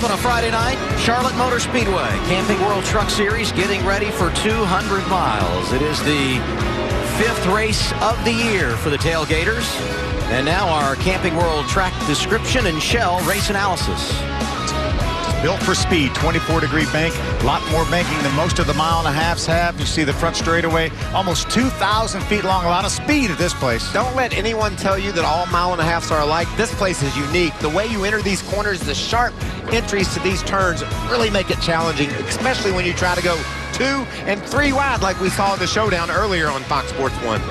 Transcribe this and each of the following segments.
Live on a Friday night, Charlotte Motor Speedway, Camping World Truck Series getting ready for 200 miles. It is the 5th race of the year for the tailgaters. And now our Camping World track description and shell race analysis. Built for speed, 24-degree bank, a lot more banking than most of the mile-and-a-halves have. You see the front straightaway, almost 2,000 feet long, a lot of speed at this place. Don't let anyone tell you that all mile-and-a-halves are alike. This place is unique. The way you enter these corners, the sharp entries to these turns really make it challenging, especially when you try to go 2 and 3 wide like we saw in the showdown earlier on Fox Sports 1.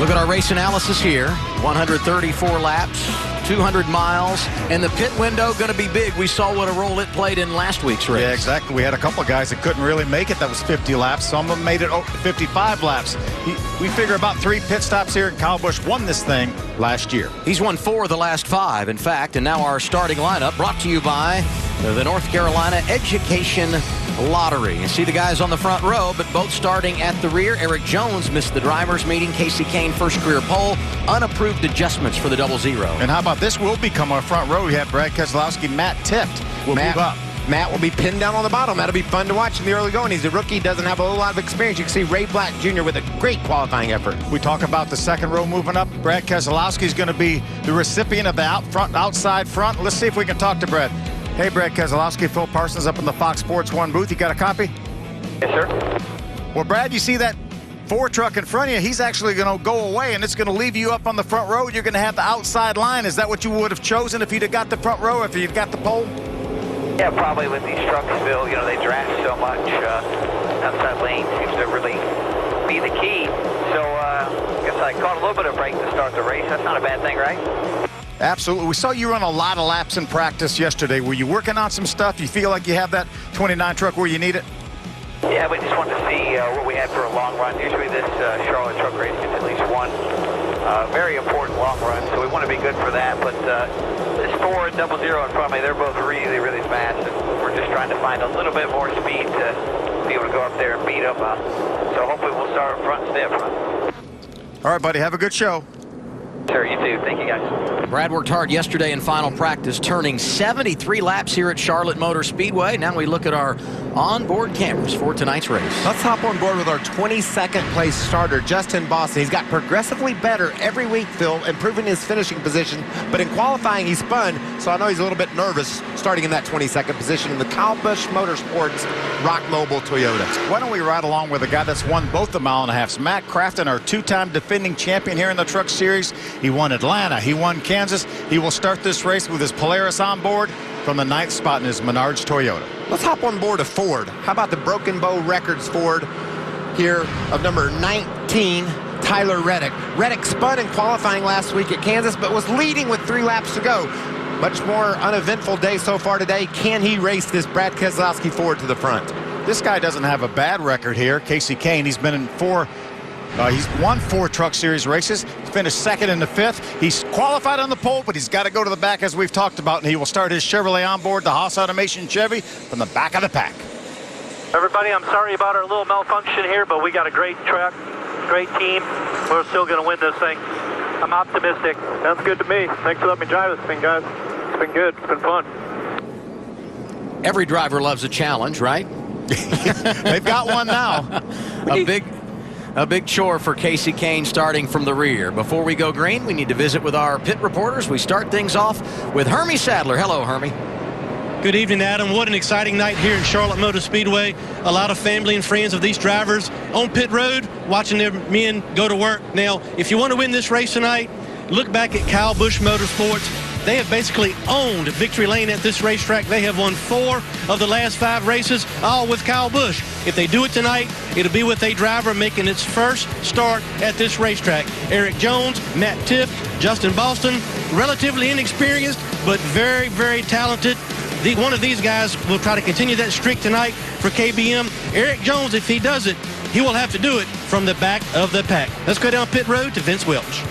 Look at our race analysis here. 134 laps. 200 miles, and the pit window going to be big. We saw what a role it played in last week's race. Yeah, exactly. We had a couple of guys that couldn't really make it. That was 50 laps. Some of them made it 55 laps. We figure about 3 pit stops here, and Kyle Busch won this thing last year. He's won 4 of the last 5, in fact, and now our starting lineup brought to you by the North Carolina Education Lottery. You see the guys on the front row, but both starting at the rear. Eric Jones missed the drivers' meeting. Casey Kane, first career pole. Unapproved adjustments for the 0-0. And how about this will become our front row? We have Brad Keselowski, Matt Tift will move up. Matt will be pinned down on the bottom. That'll be fun to watch in the early going. He's a rookie, doesn't have a whole lot of experience. You can see Ray Black Jr. with a great qualifying effort. We talk about the second row moving up. Brad Keselowski is going to be the recipient of the outside front. Let's see if we can talk to Brad. Hey, Brad Keselowski, Phil Parsons up in the Fox Sports 1 booth. You got a copy? Yes, sir. Well, Brad, you see that Ford truck in front of you? He's actually going to go away, and it's going to leave you up on the front row. You're going to have the outside line. Is that what you would have chosen if you'd have got the front row, if you'd got the pole? Yeah, probably with these trucks, Phil, you know, they draft so much. Outside lane seems to really be the key. So I guess I caught a little bit of break to start the race. That's not a bad thing, right? Absolutely. We saw you run a lot of laps in practice yesterday. Were you working on some stuff? You feel like you have that 29 truck where you need it? Yeah, we just wanted to see what we had for a long run. Usually this Charlotte truck race gets at least one very important long run, so we want to be good for that. But this Ford 0-0 in front of me, they're both really, really fast, and we're just trying to find a little bit more speed to be able to go up there and beat them up. So hopefully we'll start front stiff. All right, buddy. Have a good show. Sure, you too. Thank you, guys. Brad worked hard yesterday in final practice, turning 73 laps here at Charlotte Motor Speedway. Now we look at our onboard cameras for tonight's race. Let's hop on board with our 22nd place starter, Justin Boston. He's got progressively better every week, Phil, improving his finishing position. But in qualifying, he spun, so I know he's a little bit nervous starting in that 22nd position in the Kyle Busch Motorsports Rock Mobile Toyota. Why don't we ride along with a guy that's won both the mile-and-a-halves? Matt Crafton, our 2-time defending champion here in the Truck Series. He won Atlanta. He won Kansas. He will start this race with his Polaris on board from the 9th spot in his Menards Toyota. Let's hop on board a Ford. How about the Broken Bow Records Ford here of number 19, Tyler Reddick. Reddick spun in qualifying last week at Kansas, but was leading with 3 laps to go. Much more uneventful day so far today. Can he race this Brad Keselowski Ford to the front? This guy doesn't have a bad record here. Casey Kane, he's been in he's won 4 Truck Series races. He finished 2nd in the 5th. He's qualified on the pole, but he's got to go to the back as we've talked about, and he will start his Chevrolet on board, the Haas Automation Chevy, from the back of the pack. Everybody, I'm sorry about our little malfunction here, but we got a great truck, great team. We're still going to win this thing. I'm optimistic. Sounds good to me. Thanks for letting me drive this thing, guys. It's been good. It's been fun. Every driver loves a challenge, right? They've got one now. A big chore for Casey Kane starting from the rear. Before we go green, we need to visit with our pit reporters. We start things off with Hermie Sadler. Hello, Hermie. Good evening, Adam. What an exciting night here in Charlotte Motor Speedway. A lot of family and friends of these drivers on pit road watching their men go to work. Now, if you want to win this race tonight, look back at Kyle Busch Motorsports. They have basically owned victory lane at this racetrack. They have won 4 of the last 5 races, all with Kyle Busch. If they do it tonight, it'll be with a driver making its first start at this racetrack. Eric Jones, Matt Tift, Justin Boston, relatively inexperienced, but very, very talented. One of these guys will try to continue that streak tonight for KBM. Eric Jones, if he does it, he will have to do it from the back of the pack. Let's go down pit road to Vince Welch.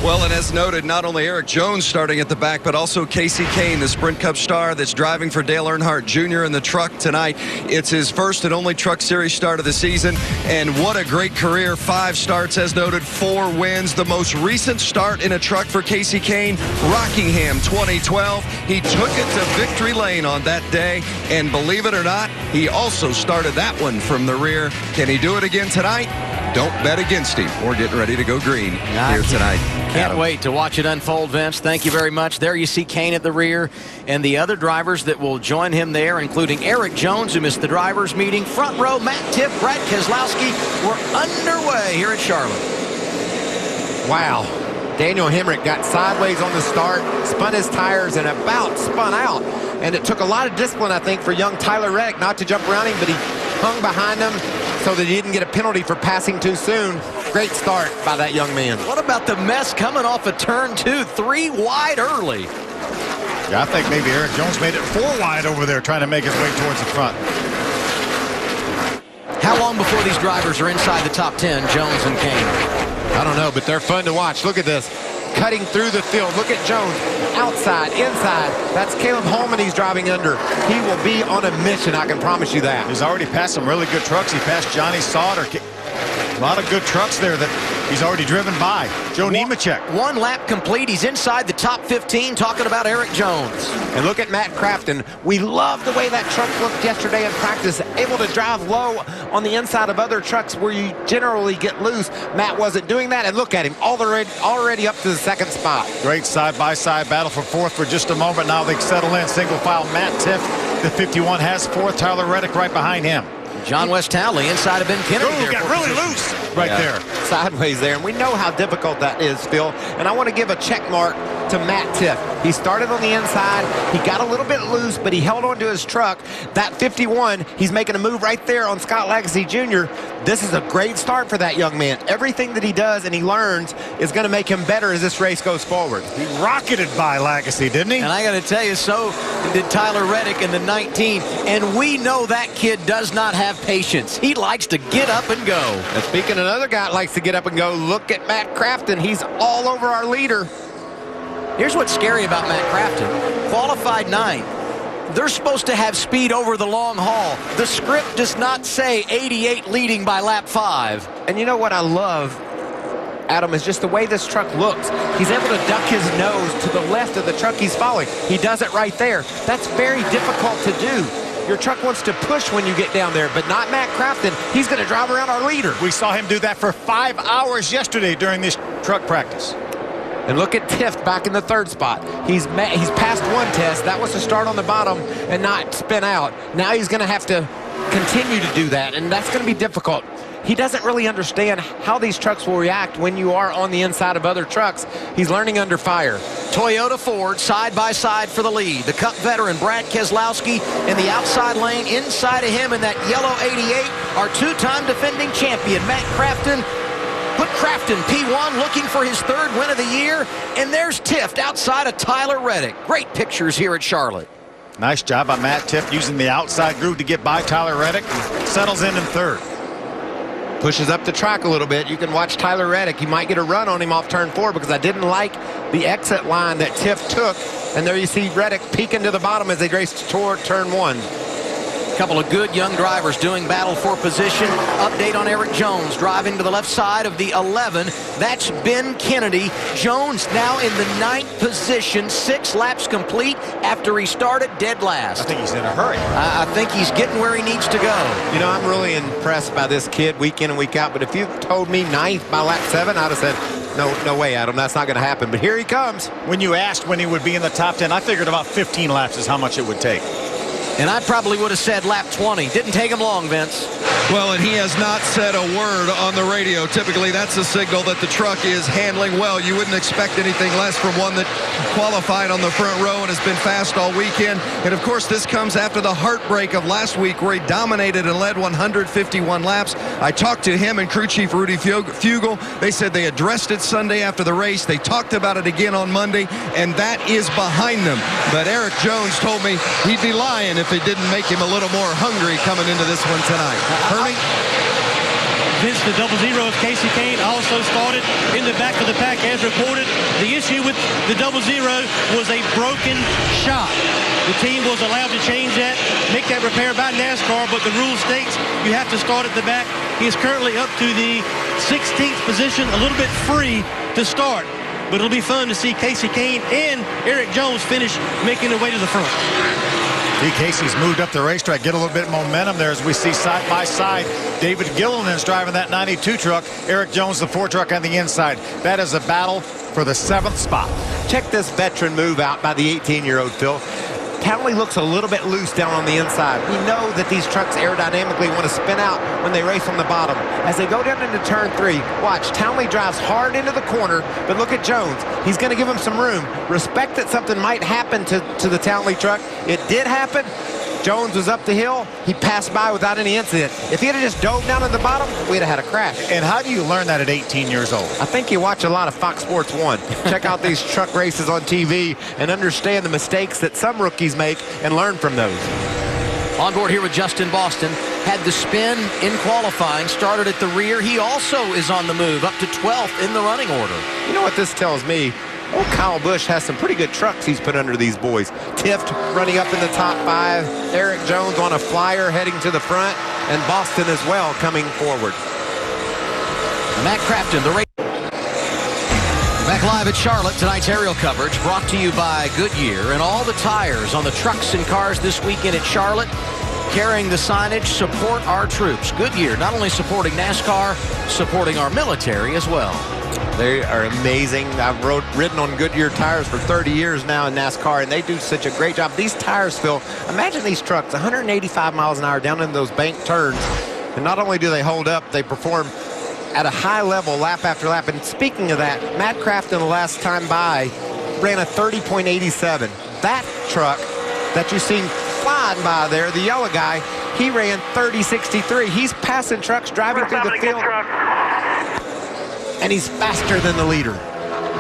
Well, and as noted, not only Eric Jones starting at the back, but also Casey Kane, the Sprint Cup star that's driving for Dale Earnhardt Jr. in the truck tonight. It's his first and only Truck Series start of the season, and what a great career. 5 starts, as noted, 4 wins. The most recent start in a truck for Casey Kane, Rockingham 2012. He took it to victory lane on that day, and believe it or not, he also started that one from the rear. Can he do it again tonight? Don't bet against him. We're getting ready to go green here tonight. Can't wait to watch it unfold, Vince. Thank you very much. There you see Kane at the rear, and the other drivers that will join him there, including Eric Jones, who missed the drivers' meeting. Front row, Matt Tiff, Brad Keselowski. We're underway here at Charlotte. Wow. Daniel Hemrick got sideways on the start, spun his tires, and about spun out. And it took a lot of discipline, I think, for young Tyler Reddick not to jump around him, but he hung behind him so that he didn't get a penalty for passing too soon. Great start by that young man. What about the mess coming off of turn 2? 3 wide early. Yeah, I think maybe Eric Jones made it 4 wide over there trying to make his way towards the front. How long before these drivers are inside the top 10, Jones and Kane? I don't know, but they're fun to watch. Look at this. Cutting through the field. Look at Jones. Outside, inside. That's Caleb Holman he's driving under. He will be on a mission, I can promise you that. He's already passed some really good trucks. He passed Johnny Sauter. A lot of good trucks there that he's already driven by. Joe Nemechek. 1 lap complete. He's inside the top 15, talking about Eric Jones. And look at Matt Crafton. We love the way that truck looked yesterday in practice. Able to drive low on the inside of other trucks where you generally get loose. Matt wasn't doing that, and look at him, already up to the 2nd spot. Great side-by-side battle for 4th for just a moment. Now they settle in. Single file. Matt Tiff, the 51, has 4th. Tyler Reddick right behind him. John West Townley inside of Ben Kennedy. Ooh, got really loose right there. Sideways there, and we know how difficult that is, Phil. And I want to give a check mark to Matt Tiff. He started on the inside. He got a little bit loose, but he held on to his truck. That 51, he's making a move right there on Scott Lagasse Jr. This is a great start for that young man. Everything that he does and he learns is going to make him better as this race goes forward. He rocketed by Lagasse, didn't he? And I got to tell you, so did Tyler Reddick in the 19. And we know that kid does not have patience. He likes to get up and go. And speaking of another guy that likes to get up and go, look at Matt Crafton. He's all over our leader. Here's what's scary about Matt Crafton. Qualified 9th. They're supposed to have speed over the long haul. The script does not say 88 leading by lap 5. And you know what I love, Adam, is just the way this truck looks. He's able to duck his nose to the left of the truck he's following. He does it right there. That's very difficult to do. Your truck wants to push when you get down there, but not Matt Crafton. He's going to drive around our leader. We saw him do that for 5 hours yesterday during this truck practice. And look at Tift back in the 3rd spot. He's passed 1 test. That was to start on the bottom and not spin out. Now he's going to have to continue to do that, and that's going to be difficult. He doesn't really understand how these trucks will react when you are on the inside of other trucks. He's learning under fire. Toyota Ford side by side for the lead. The Cup veteran Brad Keselowski in the outside lane. Inside of him in that yellow 88, our 2-time defending champion Matt Crafton. Put Crafton P1 looking for his 3rd win of the year. And there's Tift outside of Tyler Reddick. Great pictures here at Charlotte. Nice job by Matt Tiff using the outside groove to get by Tyler Reddick. Settles in 3rd. Pushes up the track a little bit. You can watch Tyler Reddick. He might get a run on him off turn 4 because I didn't like the exit line that Tiff took. And there you see Reddick peeking to the bottom as they race toward turn 1. Couple of good young drivers doing battle for position. Update on Eric Jones driving to the left side of the 11. That's Ben Kennedy. Jones now in the 9th position, 6 laps complete after he started dead last. I think he's in a hurry. I think he's getting where he needs to go. You know, I'm really impressed by this kid week in and week out, but if you told me 9th by lap 7, I'd have said, no way, Adam, that's not going to happen. But here he comes. When you asked when he would be in the top 10, I figured about 15 laps is how much it would take. And I probably would have said lap 20. Didn't take him long, Vince. Well, and he has not said a word on the radio. Typically, that's a signal that the truck is handling well. You wouldn't expect anything less from one that qualified on the front row and has been fast all weekend. And, of course, this comes after the heartbreak of last week where he dominated and led 151 laps. I talked to him and crew chief Rudy Fugel. They said they addressed it Sunday after the race. They talked about it again on Monday, and that is behind them. But Eric Jones told me he'd be lying if it didn't make him a little more hungry coming into this one tonight. Ernie? Vince the 00 of Casey Kane also started in the back of the pack as reported. The issue with the 00 was a broken shock. The team was allowed to change that, make that repair by NASCAR, but the rule states you have to start at the back. He is currently up to the 16th position, a little bit free to start. But it'll be fun to see Casey Kane and Eric Jones finish making their way to the front. Casey's moved up the racetrack, get a little bit of momentum there as we see side by side. David Gilliland's driving that 92 truck. Eric Jones, the 4 truck on the inside. That is a battle for the 7th spot. Check this veteran move out by the 18-year-old, Phil. Townley looks a little bit loose down on the inside. We know that these trucks aerodynamically want to spin out when they race on the bottom. As they go down into turn 3, watch, Townley drives hard into the corner, but look at Jones. He's going to give him some room. Respect that something might happen to the Townley truck. It did happen. Jones was up the hill. He passed by without any incident. If he had just dove down at the bottom, we'd have had a crash. And how do you learn that at 18 years old? I think you watch a lot of Fox Sports 1. Check out these truck races on TV and understand the mistakes that some rookies make and learn from those. On board here with Justin Boston. Had the spin in qualifying, started at the rear. He also is on the move, up to 12th in the running order. You know what this tells me? Oh, Kyle Busch has some pretty good trucks he's put under these boys. Tift running up in the top 5. Eric Jones on a flyer heading to the front. And Boston as well coming forward. Matt Crafton, the race. Back live at Charlotte, tonight's aerial coverage brought to you by Goodyear and all the tires on the trucks and cars this weekend at Charlotte. Carrying the signage, support our troops. Goodyear, not only supporting NASCAR, supporting our military as well. They are amazing. I've ridden on Goodyear tires for 30 years now in NASCAR, and they do such a great job. These tires, Phil, imagine these trucks, 185 miles an hour down in those bank turns. And not only do they hold up, they perform at a high level lap after lap. And speaking of that, Matt Crafton the last time by ran a 30.87. That truck that you seen flying by there, the yellow guy, he ran 30.63. He's passing trucks, driving through the field. And he's faster than the leader.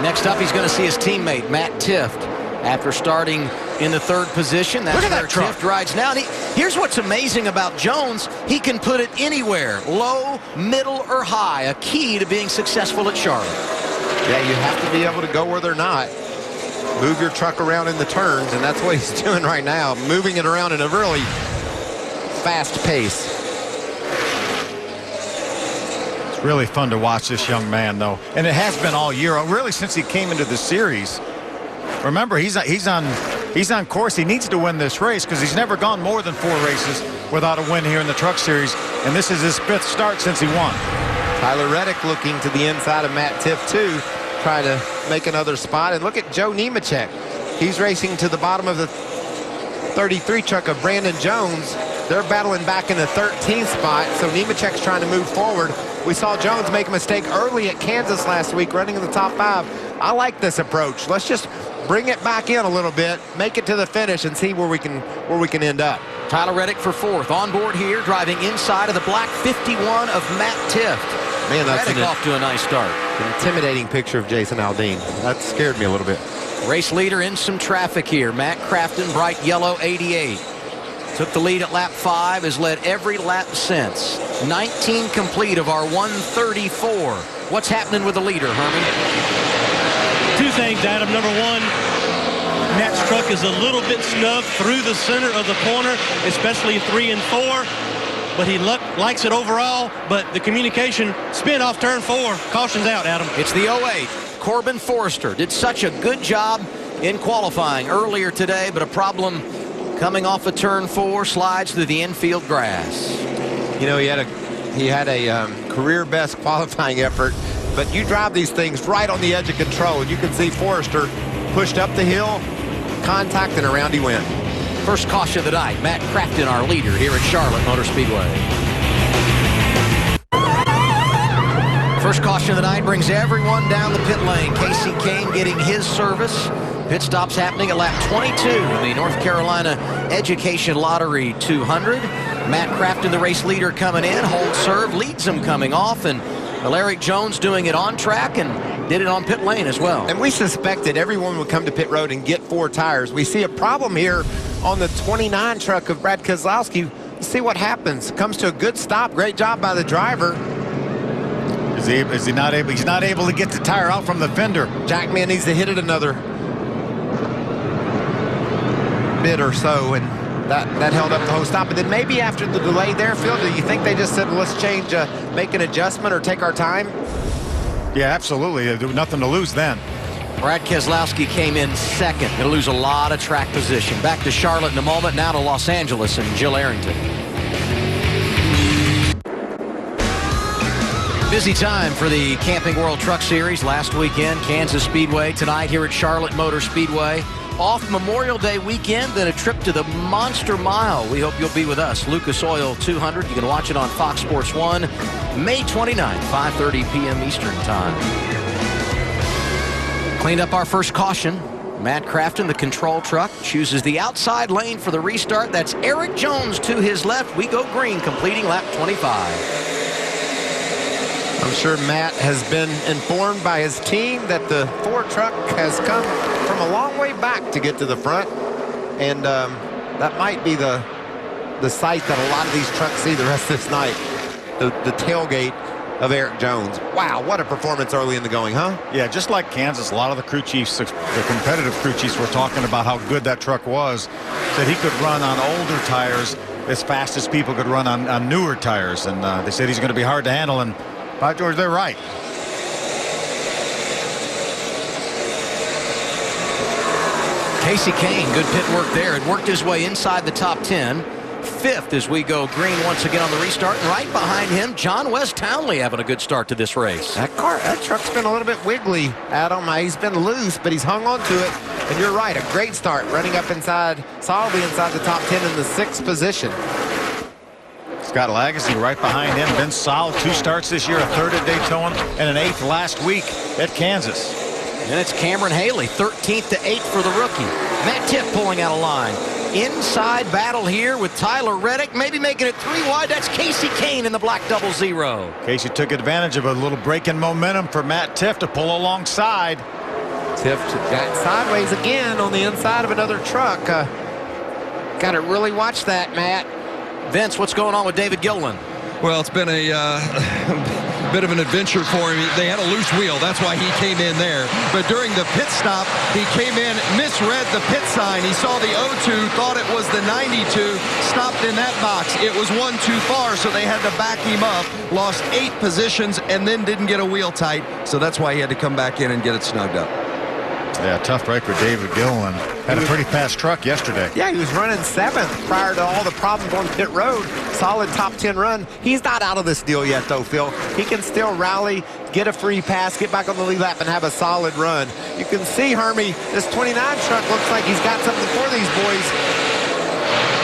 Next up, he's going to see his teammate, Matt Tift, after starting in the 3rd position. That's Look at where that truck. Tift rides now. And here's what's amazing about Jones. He can put it anywhere, low, middle, or high. A key to being successful at Charlotte. Yeah, you have to be able to go where they're not. Move your truck around in the turns, and that's what he's doing right now, moving it around in a really fast pace. Really fun to watch this young man, though, and it has been all year, really since he came into the series. Remember, he's on course. He needs to win this race because he's never gone more than 4 races without a win here in the Truck Series, and this is his 5th start since he won. Tyler Reddick looking to the inside of Matt Tift too, trying to make another spot. And look at Joe Nemechek. He's racing to the bottom of the 33 truck of Brandon Jones. They're battling back in the 13th spot, so Nemechek's trying to move forward. We saw Jones make a mistake early at Kansas last week, running in the top 5. I like this approach. Let's just bring it back in a little bit, make it to the finish, and see where we can end up. Tyler Reddick for 4th. On board here, driving inside of the black 51 of Matt Tift. Man, that's Reddick off to a nice start. An intimidating picture of Jason Aldean. That scared me a little bit. Race leader in some traffic here. Matt Crafton, bright yellow 88. Took the lead at lap 5, has led every lap since. 19 complete of our 134. What's happening with the leader, Herman? 2 things, Adam. Number 1, Matt's truck is a little bit snug through the center of the corner, especially 3 and 4. But he likes it overall, but the communication spin off turn 4. Caution's out, Adam. It's the 08. Corbin Forrester did such a good job in qualifying earlier today, but a problem coming off of turn 4, slides through the infield grass. You know, he had a career best qualifying effort, but you drive these things right on the edge of control, and you can see Forrester pushed up the hill, contact, and around he went. First caution of the night, Matt Crafton, our leader here at Charlotte Motor Speedway. First caution of the night brings everyone down the pit lane. Casey Kane getting his service. Pit stops happening at lap 22 in the North Carolina Education Lottery 200. Matt Crafton, the race leader, coming in. Hold serve, leads him coming off. And Eric Jones doing it on track and did it on pit lane as well. And we suspected everyone would come to pit road and get 4 tires. We see a problem here on the 29 truck of Brad Kozlowski. Let's see what happens. Comes to a good stop. Great job by the driver. Is he not able? He's not able to get the tire out from the fender. Jackman needs to hit it another bit or so, and that held up the whole stop. And then maybe after the delay there, Phil, do you think they just said, let's change, make an adjustment or take our time? Yeah, absolutely. Nothing to lose then. Brad Keselowski came in second. He'll lose a lot of track position. Back to Charlotte in a moment. Now to Los Angeles and Jill Arrington. Busy time for the Camping World Truck Series. Last weekend, Kansas Speedway. Tonight here at Charlotte Motor Speedway. Off Memorial Day weekend, then a trip to the Monster Mile. We hope you'll be with us. Lucas Oil 200. You can watch it on Fox Sports 1, May 29th, 5:30 p.m. Eastern Time. Cleaned up our first caution. Matt Crafton, the control truck, chooses the outside lane for the restart. That's Eric Jones to his left. We go green, completing lap 25. I'm sure Matt has been informed by his team that the Ford truck has come from a long way back to get to the front. And that might be the sight that a lot of these trucks see the rest of this night. The tailgate of Eric Jones. Wow, what a performance early in the going, huh? Yeah, just like Kansas, a lot of the crew chiefs, the competitive crew chiefs were talking about how good that truck was, that he could run on older tires as fast as people could run on newer tires. And they said he's going to be hard to handle. And by George, they're right. Casey Kane, good pit work there. It worked his way inside the top 10. Fifth as we go green once again on the restart. And right behind him, John West Townley having a good start to this race. That truck's been a little bit wiggly, Adam. He's been loose, but he's hung on to it. And you're right, a great start, running up inside, solidly inside the top 10 in the 6th position. Scott Lagasse right behind him. Been solid. 2 starts this year, a 3rd at Daytona, and an 8th last week at Kansas. And it's Cameron Haley, 13th to 8th for the rookie. Matt Tiff pulling out a line. Inside battle here with Tyler Reddick, maybe making it 3 wide. That's Casey Kane in the black 00. Casey took advantage of a little break in momentum for Matt Tiff to pull alongside. Tiff got sideways again on the inside of another truck. Got to really watch that, Matt. Vince, what's going on with David Gilliland? Well, it's been a bit of an adventure for him. They had a loose wheel. That's why he came in there. But during the pit stop, he came in, misread the pit sign. He saw the 02, thought it was the 92, stopped in that box. It was one too far, so they had to back him up. Lost 8 positions and then didn't get a wheel tight. So that's why he had to come back in and get it snugged up. Yeah, tough break for David Gilliland. Had a pretty fast truck yesterday. Yeah, he was running 7th prior to all the problems on pit road. Solid top 10 run. He's not out of this deal yet, though, Phil. He can still rally, get a free pass, get back on the lead lap, and have a solid run. You can see, Hermie, this 29 truck looks like he's got something for these boys.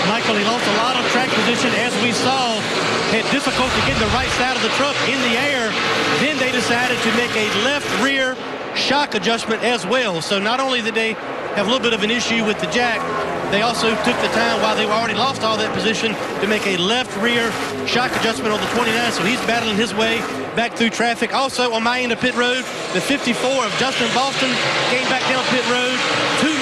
Michael, he lost a lot of track position, as we saw. Had difficulty getting the right side of the truck in the air. Then they decided to make a left rear shock adjustment as well. So not only did they have a little bit of an issue with the jack, they also took the time while they already lost all that position to make a left rear shock adjustment on the 29. So he's battling his way back through traffic. Also on my end of pit road, the 54 of Justin Boston came back down pit road. 2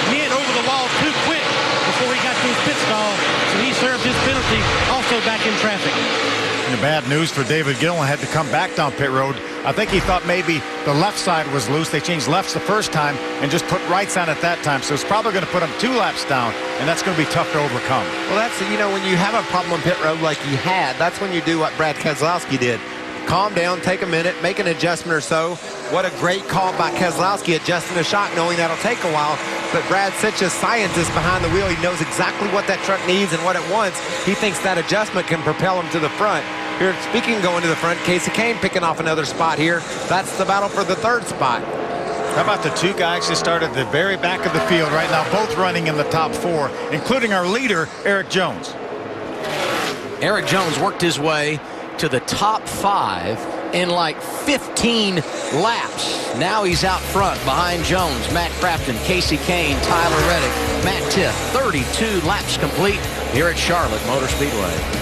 men over the wall too quick before he got to his pit stall. So he served his penalty, also back in traffic. And the bad news for David Gilliland, had to come back down pit road. I think he thought maybe the left side was loose. They changed lefts the first time and just put rights on at that time. So it's probably going to put him 2 laps down, and that's going to be tough to overcome. Well, that's, when you have a problem on pit road like he had, that's when you do what Brad Keselowski did. Calm down, take a minute, make an adjustment or so. What a great call by Keselowski, adjusting the shock, knowing that'll take a while. But Brad's such a scientist behind the wheel. He knows exactly what that truck needs and what it wants. He thinks that adjustment can propel him to the front. Here, speaking going to the front, Casey Kane picking off another spot here. That's the battle for the 3rd spot. How about the 2 guys that started at the very back of the field right now, both running in the top 4, including our leader, Eric Jones. Eric Jones worked his way to the top 5 in like 15 laps. Now he's out front behind Jones, Matt Crafton, Casey Kane, Tyler Reddick, Matt Tiff. 32 laps complete here at Charlotte Motor Speedway.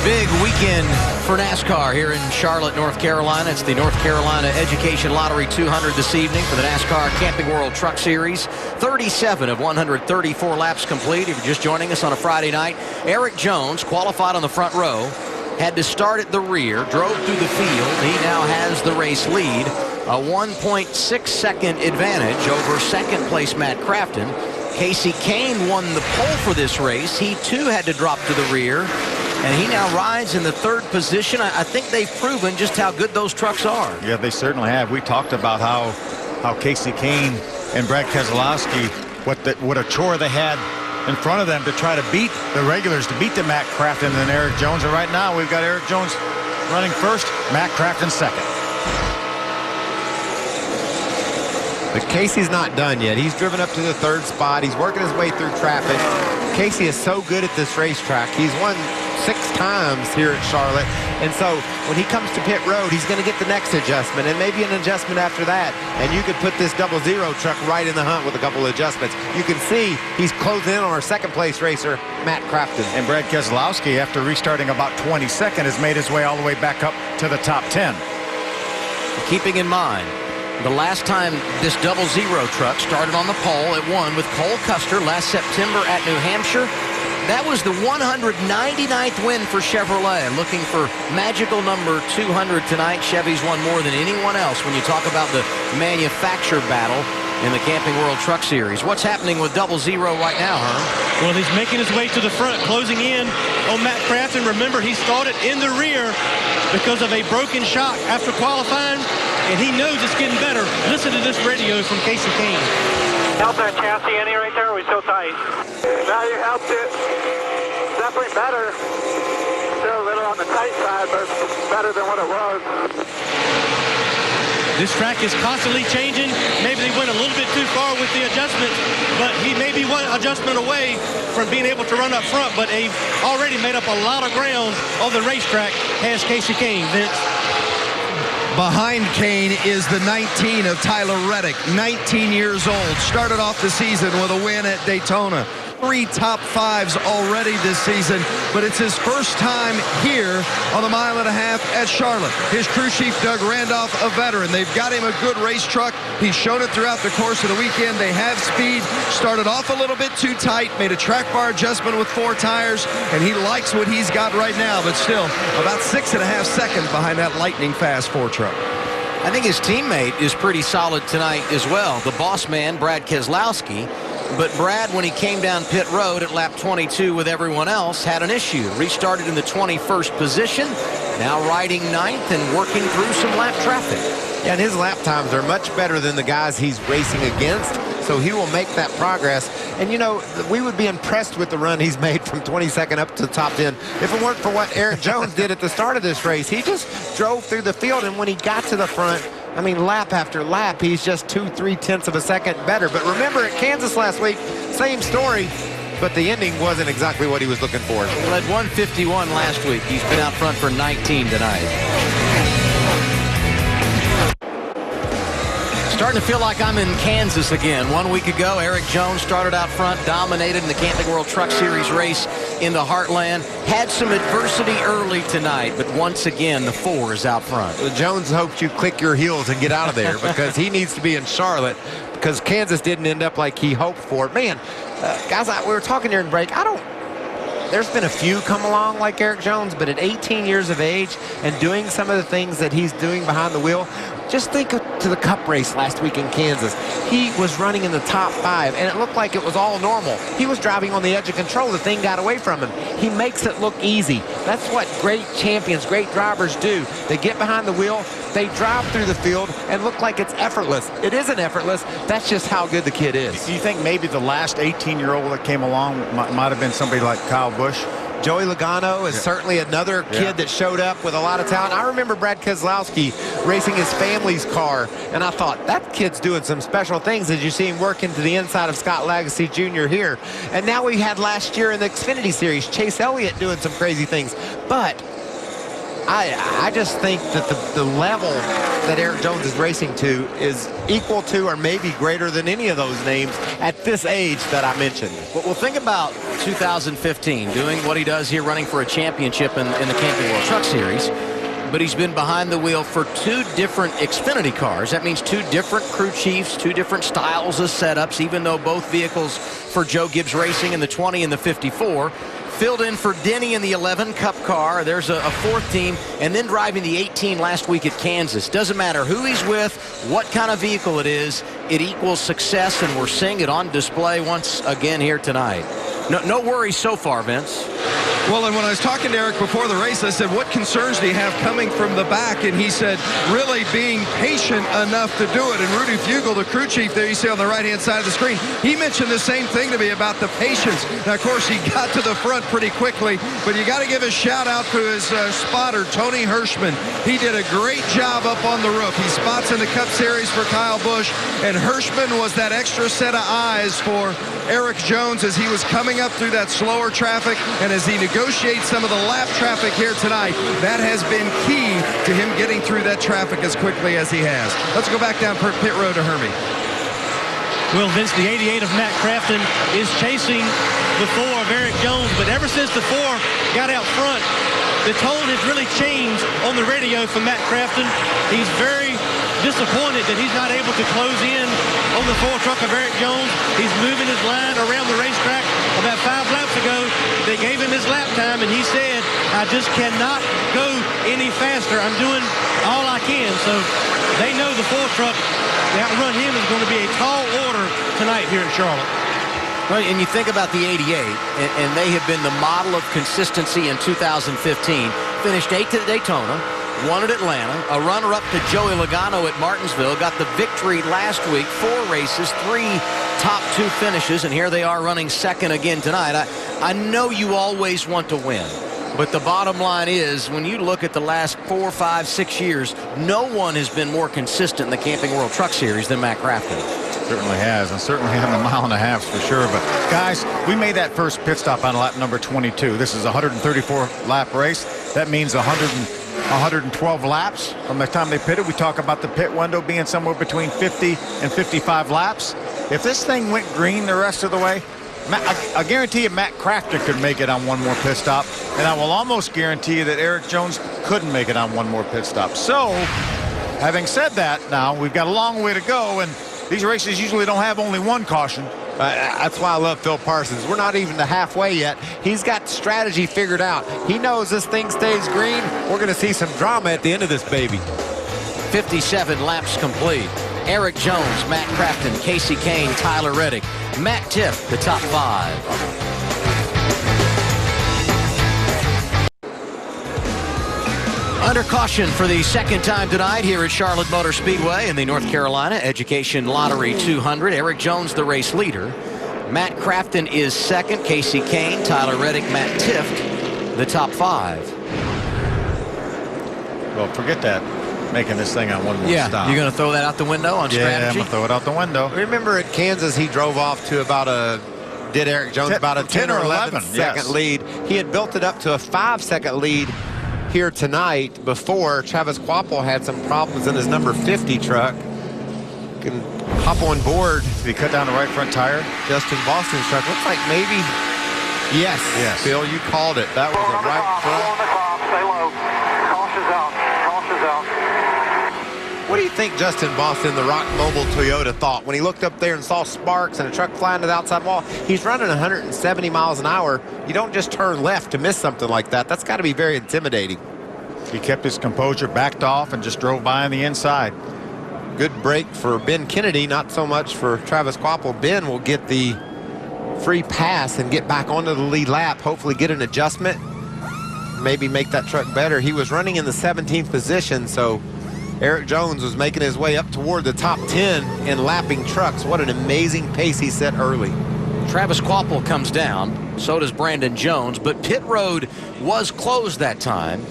Big weekend for NASCAR here in Charlotte, North Carolina. It's the North Carolina Education Lottery 200 this evening for the NASCAR Camping World Truck Series. 37 of 134 laps complete. If you're just joining us on a Friday night, Eric Jones qualified on the front row, had to start at the rear, drove through the field. He now has the race lead, a 1.6 second advantage over second place Matt Crafton. Casey Kane won the pole for this race. He too had to drop to the rear, and he now rides in the third position. I think they've proven just how good those trucks are. Yeah, they certainly have. We talked about how Casey Kane and Brad Keselowski, what a chore they had in front of them to try to beat the regulars, to beat the Matt Crafton and Eric Jones. And right now we've got Eric Jones running first, Matt Crafton second. But Casey's not done yet. He's driven up to the third spot. He's working his way through traffic. Casey is so good at this racetrack. He's won 6 times here at Charlotte. And so when he comes to pit road, he's going to get the next adjustment and maybe an adjustment after that. And you could put this 00 truck right in the hunt with a couple of adjustments. You can see he's closing in on our second place racer, Matt Crafton. And Brad Keselowski, after restarting about 22nd, has made his way all the way back up to the top 10. Keeping in mind, the last time this 00 truck started on the pole, it won with Cole Custer last September at New Hampshire. That was the 199th win for Chevrolet. Looking for magical number 200 tonight. Chevy's won more than anyone else when you talk about the manufacturer battle in the Camping World Truck Series. What's happening with 00 right now, Herm? Well, he's making his way to the front, closing in on Matt Crafton. Remember, he started in the rear because of a broken shock after qualifying, and he knows it's getting better. Listen to this radio from Casey Kane. Help that chassis any right there, or are we so tight? Now you helped it. Definitely better. Still a little on the tight side, but better than what it was. This track is constantly changing. Maybe they went a little bit too far with the adjustment, but he may be one adjustment away from being able to run up front, but they've already made up a lot of ground on the racetrack, has Casey Kane, Vince. Behind Kane is the 19 of Tyler Reddick, 19 years old. Started off the season with a win at Daytona. 3 top 5s already this season, but it's his first time here on the 1.5 mile at Charlotte. His crew chief, Doug Randolph, a veteran. They've got him a good race truck. He's shown it throughout the course of the weekend. They have speed. Started off a little bit too tight, made a track bar adjustment with 4 tires, and he likes what he's got right now, but still about 6.5 seconds behind that lightning fast 4 truck. I think his teammate is pretty solid tonight as well. The boss man, Brad Keselowski. But Brad, when he came down pit road at lap 22 with everyone else, had an issue. Restarted in the 21st position, now riding 9th and working through some lap traffic. Yeah, and his lap times are much better than the guys he's racing against, so he will make that progress. And, you know, we would be impressed with the run he's made from 22nd up to the top 10 if it weren't for what Eric Jones did at the start of this race. He just drove through the field, and when he got to the front, I mean, lap after lap, he's just 2-3 of a second better. But remember, at Kansas last week, same story, but the ending wasn't exactly what he was looking for. He led 151 last week. He's been out front for 19 tonight. Starting to feel like I'm in Kansas again. 1 week ago, Eric Jones started out front, dominated in the Camping World Truck Series race in the Heartland. Had some adversity early tonight, but once again, the 4 is out front. Jones hopes you click your heels and get out of there because he needs to be in Charlotte because Kansas didn't end up like he hoped for. Man, guys, we were talking during break. There's been a few come along like Eric Jones, but at 18 years of age and doing some of the things that he's doing behind the wheel, just think to the Cup race last week in Kansas. He was running in the top 5, and it looked like it was all normal. He was driving on the edge of control. The thing got away from him. He makes it look easy. That's what great champions, great drivers do. They get behind the wheel, they drive through the field, and look like it's effortless. It isn't effortless. That's just how good the kid is. Do you think maybe the last 18-year-old that came along might have been somebody like Kyle Busch? Joey Logano is certainly another kid that showed up with a lot of talent. I remember Brad Keselowski racing his family's car, and I thought, that kid's doing some special things as you see him work into the inside of Scott Lagasse Jr. here. And now we had last year in the Xfinity Series, Chase Elliott doing some crazy things. But I just think that the level that Erik Jones is racing to is equal to or maybe greater than any of those names at this age that I mentioned. Well, think about 2015, doing what he does here, running for a championship in the Camping World Truck Series. But he's been behind the wheel for 2 different Xfinity cars. That means 2 different crew chiefs, 2 different styles of setups, even though both vehicles for Joe Gibbs Racing in the 20 and the 54. Filled in for Denny in the 11 Cup car. There's a 4th team, and then driving the 18 last week at Kansas. Doesn't matter who he's with, what kind of vehicle it is, it equals success, and we're seeing it on display once again here tonight. No worries so far, Vince. Well, and when I was talking to Eric before the race, I said, what concerns do you have coming from the back? And he said, really being patient enough to do it. And Rudy Fugel, the crew chief there you see on the right-hand side of the screen, he mentioned the same thing to me about the patience. Now, of course, he got to the front pretty quickly, but you got to give a shout-out to his spotter, Tony Hirschman. He did a great job up on the roof. He spots in the Cup Series for Kyle Busch, and Hirschman was that extra set of eyes for Erik Jones as he was coming up through that slower traffic, and as he negotiates some of the lap traffic here tonight, that has been key to him getting through that traffic as quickly as he has. Let's go back down pit road to Hermie. Well, Vince, the 88 of Matt Crafton is chasing the 4 of Erik Jones, but ever since the 4 got out front, the tone has really changed on the radio for Matt Crafton. He's very disappointed that he's not able to close in on the 4 truck of Erik Jones. He's moving his line around the racetrack. About 5 laps ago, they gave him his lap time, and he said, I just cannot go any faster. I'm doing all I can. So they know the 4 truck to outrun him is going to be a tall order tonight here in Charlotte. Well, and you think about the 88, and they have been the model of consistency in 2015. Finished 8th at Daytona, won at Atlanta, a runner-up to Joey Logano at Martinsville, got the victory last week, 4 races, 3 top 2 finishes, and here they are running 2nd again tonight. I know you always want to win, but the bottom line is, when you look at the last 4, 5, 6 years, no one has been more consistent in the Camping World Truck Series than Matt Crafton. Certainly has, and certainly having a mile and a half for sure. But guys, we made that first pit stop on lap number 22. This is a 134 lap race. That means 112 laps from the time they pitted. We talk about the pit window being somewhere between 50 and 55 laps. If this thing went green the rest of the way, I guarantee you Matt Crafton could make it on 1 more pit stop, and I will almost guarantee you that Erik Jones couldn't make it on 1 more pit stop. So, having said that, now we've got a long way to go, and these races usually don't have only 1 caution. That's why I love Phil Parsons. We're not even to halfway yet. He's got strategy figured out. He knows this thing stays green. We're going to see some drama at the end of this baby. 57 laps complete. Erik Jones, Matt Crafton, Casey Kane, Tyler Reddick, Matt Tiff, the top 5. Under caution for the 2nd time tonight here at Charlotte Motor Speedway in the North Carolina Education Lottery 200. Erik Jones, the race leader. Matt Crafton is 2nd. Casey Kane, Tyler Reddick, Matt Tift, the top 5. Well, forget that. Making this thing on 1 more stop. You're going to throw that out the window on strategy? Yeah, I'm going to throw it out the window. Remember at Kansas, he drove off to about did Erik Jones about a 10 or 11 second lead. He had built it up to a 5-second lead here tonight before Travis Quapple had some problems in his number 50 truck. Can hop on board. Did he cut down the right front tire? Justin Boston's truck. Looks like maybe. Yes. Phil, you called it. That was a right front. Stay low. Caution's out. Caution's out. What do you think Justin Boston, the Rock Mobile Toyota, thought when he looked up there and saw sparks and a truck flying to the outside wall? He's running 170 miles an hour. You don't just turn left to miss something like that. That's got to be very intimidating. He kept his composure, backed off, and just drove by on the inside. Good break for Ben Kennedy, not so much for Travis Quapple. Ben will get the free pass and get back onto the lead lap, hopefully get an adjustment, maybe make that truck better. He was running in the 17th position, so Erik Jones was making his way up toward the top 10 in lapping trucks. What an amazing pace he set early. Travis Quapple comes down, so does Brandon Jones, but pit road was closed that time,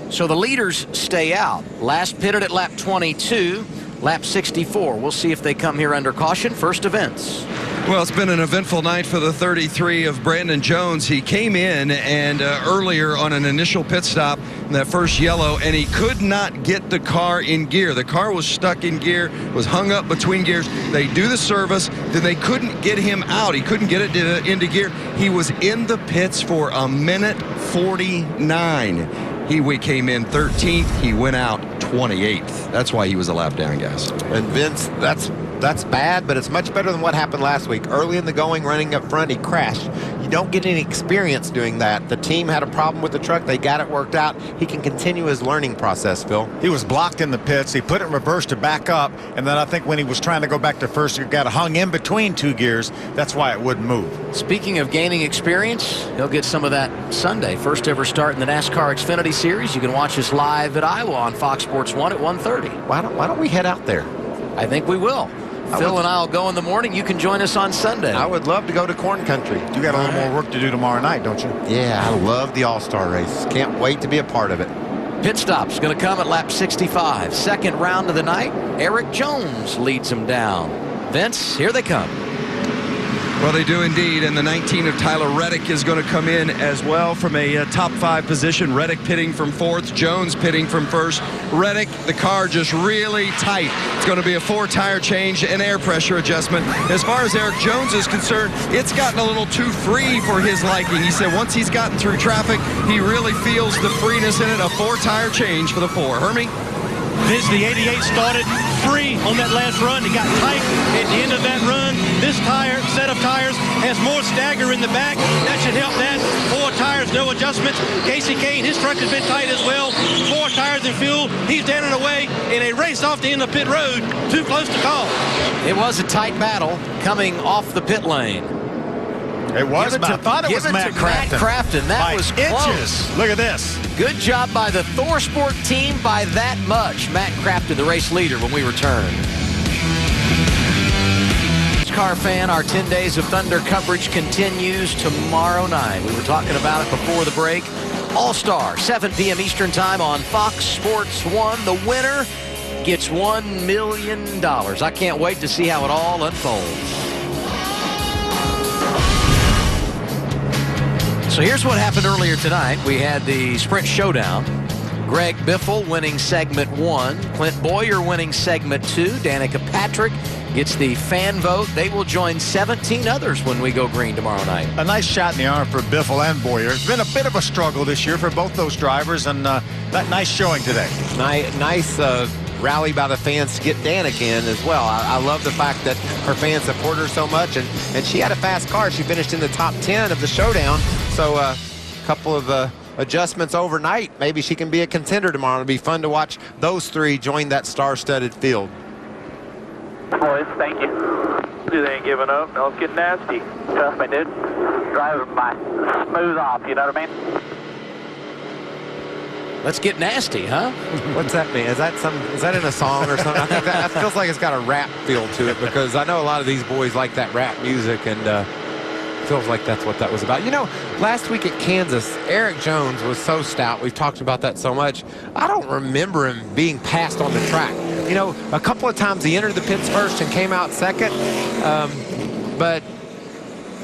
so the leaders stay out. Last pitted at lap 22 lap 64. We'll see if they come here under caution. First events. Well, it's been an eventful night for the 33 of Brandon Jones. He came in and earlier on an initial pit stop in that first yellow, and he could not get the car in gear. The car was stuck in gear, was hung up between gears. They do the service, then they couldn't get him out. He couldn't get it into gear. He was in the pits for a minute 49. We came in 13th. He went out 28th. That's why he was a lap down, guys. And Vince, that's bad, but it's much better than what happened last week. Early in the going, running up front, he crashed. You don't get any experience doing that. The team had a problem with the truck. They got it worked out. He can continue his learning process, Phil. He was blocked in the pits. He put it in reverse to back up, and then I think when he was trying to go back to first, he got hung in between two gears. That's why it wouldn't move. Speaking of gaining experience, he'll get some of that Sunday. First ever start in the NASCAR Xfinity Series. You can watch us live at Iowa on Fox Sports 1 at 1:30. Why don't we head out there? I think we will. Phil and I will go in the morning. You can join us on Sunday. I would love to go to corn country. You got a little more work to do tomorrow night, don't you? Yeah, I love the All-Star race. Can't wait to be a part of it. Pit stop's going to come at lap 65. Second round of the night. Erik Jones leads them down. Vince, here they come. Well, they do indeed, and the 19 of Tyler Reddick is going to come in as well from a top 5 position. Reddick pitting from 4th, Jones pitting from 1st. Reddick, the car just really tight. It's going to be a 4-tire change and air pressure adjustment. As far as Erik Jones is concerned, it's gotten a little too free for his liking. He said once he's gotten through traffic, he really feels the freeness in it. A 4-tire change for the 4. Hermie? Vince, the 88 started free on that last run. It got tight at the end of that run. This set of tires has more stagger in the back. That should help that. 4 tires, no adjustments. Casey Kane, his truck has been tight as well. 4 tires in fuel. He's down and away in a race off the end of pit road. Too close to call. It was a tight battle coming off the pit lane. It was. I thought it was Matt Crafton. That was inches. Close. Look at this. Good job by the Thor Sport team by that much. Matt Crafton, the race leader, when we return. NASCAR fan, our 10 Days of Thunder coverage continues tomorrow night. We were talking about it before the break. All-Star, 7 p.m. Eastern Time on Fox Sports 1. The winner gets $1 million. I can't wait to see how it all unfolds. So here's what happened earlier tonight. We had the Sprint Showdown. Greg Biffle winning segment 1. Clint Boyer winning segment 2. Danica Patrick gets the fan vote. They will join 17 others when we go green tomorrow night. A nice shot in the arm for Biffle and Boyer. It's been a bit of a struggle this year for both those drivers, and that nice showing today. Nice rally by the fans to get Danica in as well. I love the fact that her fans support her so much, and she had a fast car. She finished in the top 10 of the showdown, so a couple of adjustments overnight. Maybe she can be a contender tomorrow. It'll be fun to watch those 3 join that star-studded field. Boys, thank you. Dude, they ain't giving up. Now let's get nasty. Trust me, dude. Driving my smooth off, you know what I mean? Let's get nasty, huh? What's that mean? Is that in a song or something? I think that feels like it's got a rap feel to it, because I know a lot of these boys like that rap music, and feels like that's what that was about. You know, last week at Kansas, Erik Jones was so stout. We've talked about that so much. I don't remember him being passed on the track. You know, a couple of times he entered the pits first and came out second, but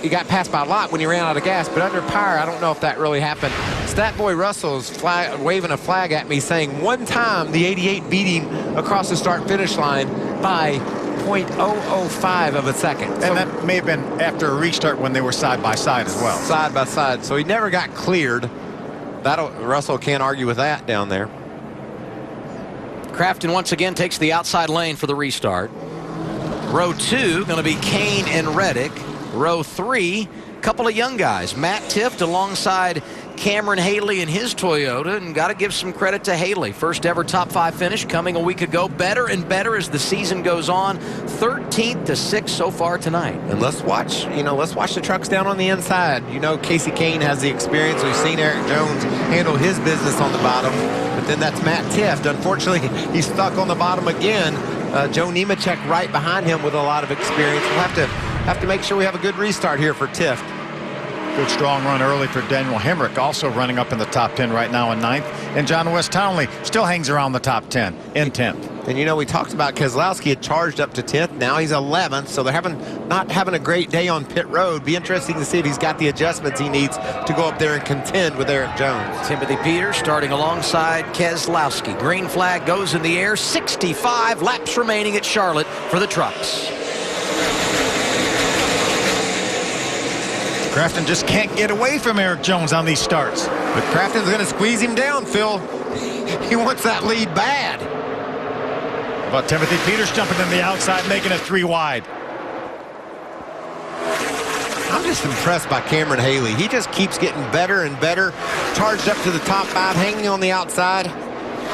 he got passed by a lot when he ran out of gas. But under power, I don't know if that really happened. Stat Boy Russell's waving a flag at me saying one time the 88 beat him across the start-finish line by 0.005 of a second. And that may have been after a restart when they were side by side as well. Side by side. So he never got cleared. Russell can't argue with that down there. Crafton once again takes the outside lane for the restart. Row 2 going to be Kane and Reddick. Row 3, couple of young guys. Matt Tifft alongside Cameron Haley in his Toyota, and got to give some credit to Haley. First ever top 5 finish coming a week ago. Better and better as the season goes on. 13th to 6th so far tonight. And let's watch the trucks down on the inside. You know, Casey Kane has the experience. We've seen Erik Jones handle his business on the bottom, but then that's Matt Tifft. Unfortunately, he's stuck on the bottom again. Joe Nemechek right behind him with a lot of experience. We'll have to make sure we have a good restart here for Tifft. Good strong run early for Daniel Hemrick, also running up in the top 10 right now in 9th. And John West Townley still hangs around the top 10 in 10th. And you know, we talked about Keselowski had charged up to 10th. Now he's 11th, so they're not having a great day on pit road. Be interesting to see if he's got the adjustments he needs to go up there and contend with Eric Jones. Timothy Peters starting alongside Keselowski. Green flag goes in the air. 65 laps remaining at Charlotte for the trucks. Crafton just can't get away from Eric Jones on these starts. But Crafton's going to squeeze him down, Phil. He wants that lead bad. But Timothy Peters jumping in the outside, making it 3 wide. I'm just impressed by Cameron Haley. He just keeps getting better and better. Charged up to the top 5, hanging on the outside.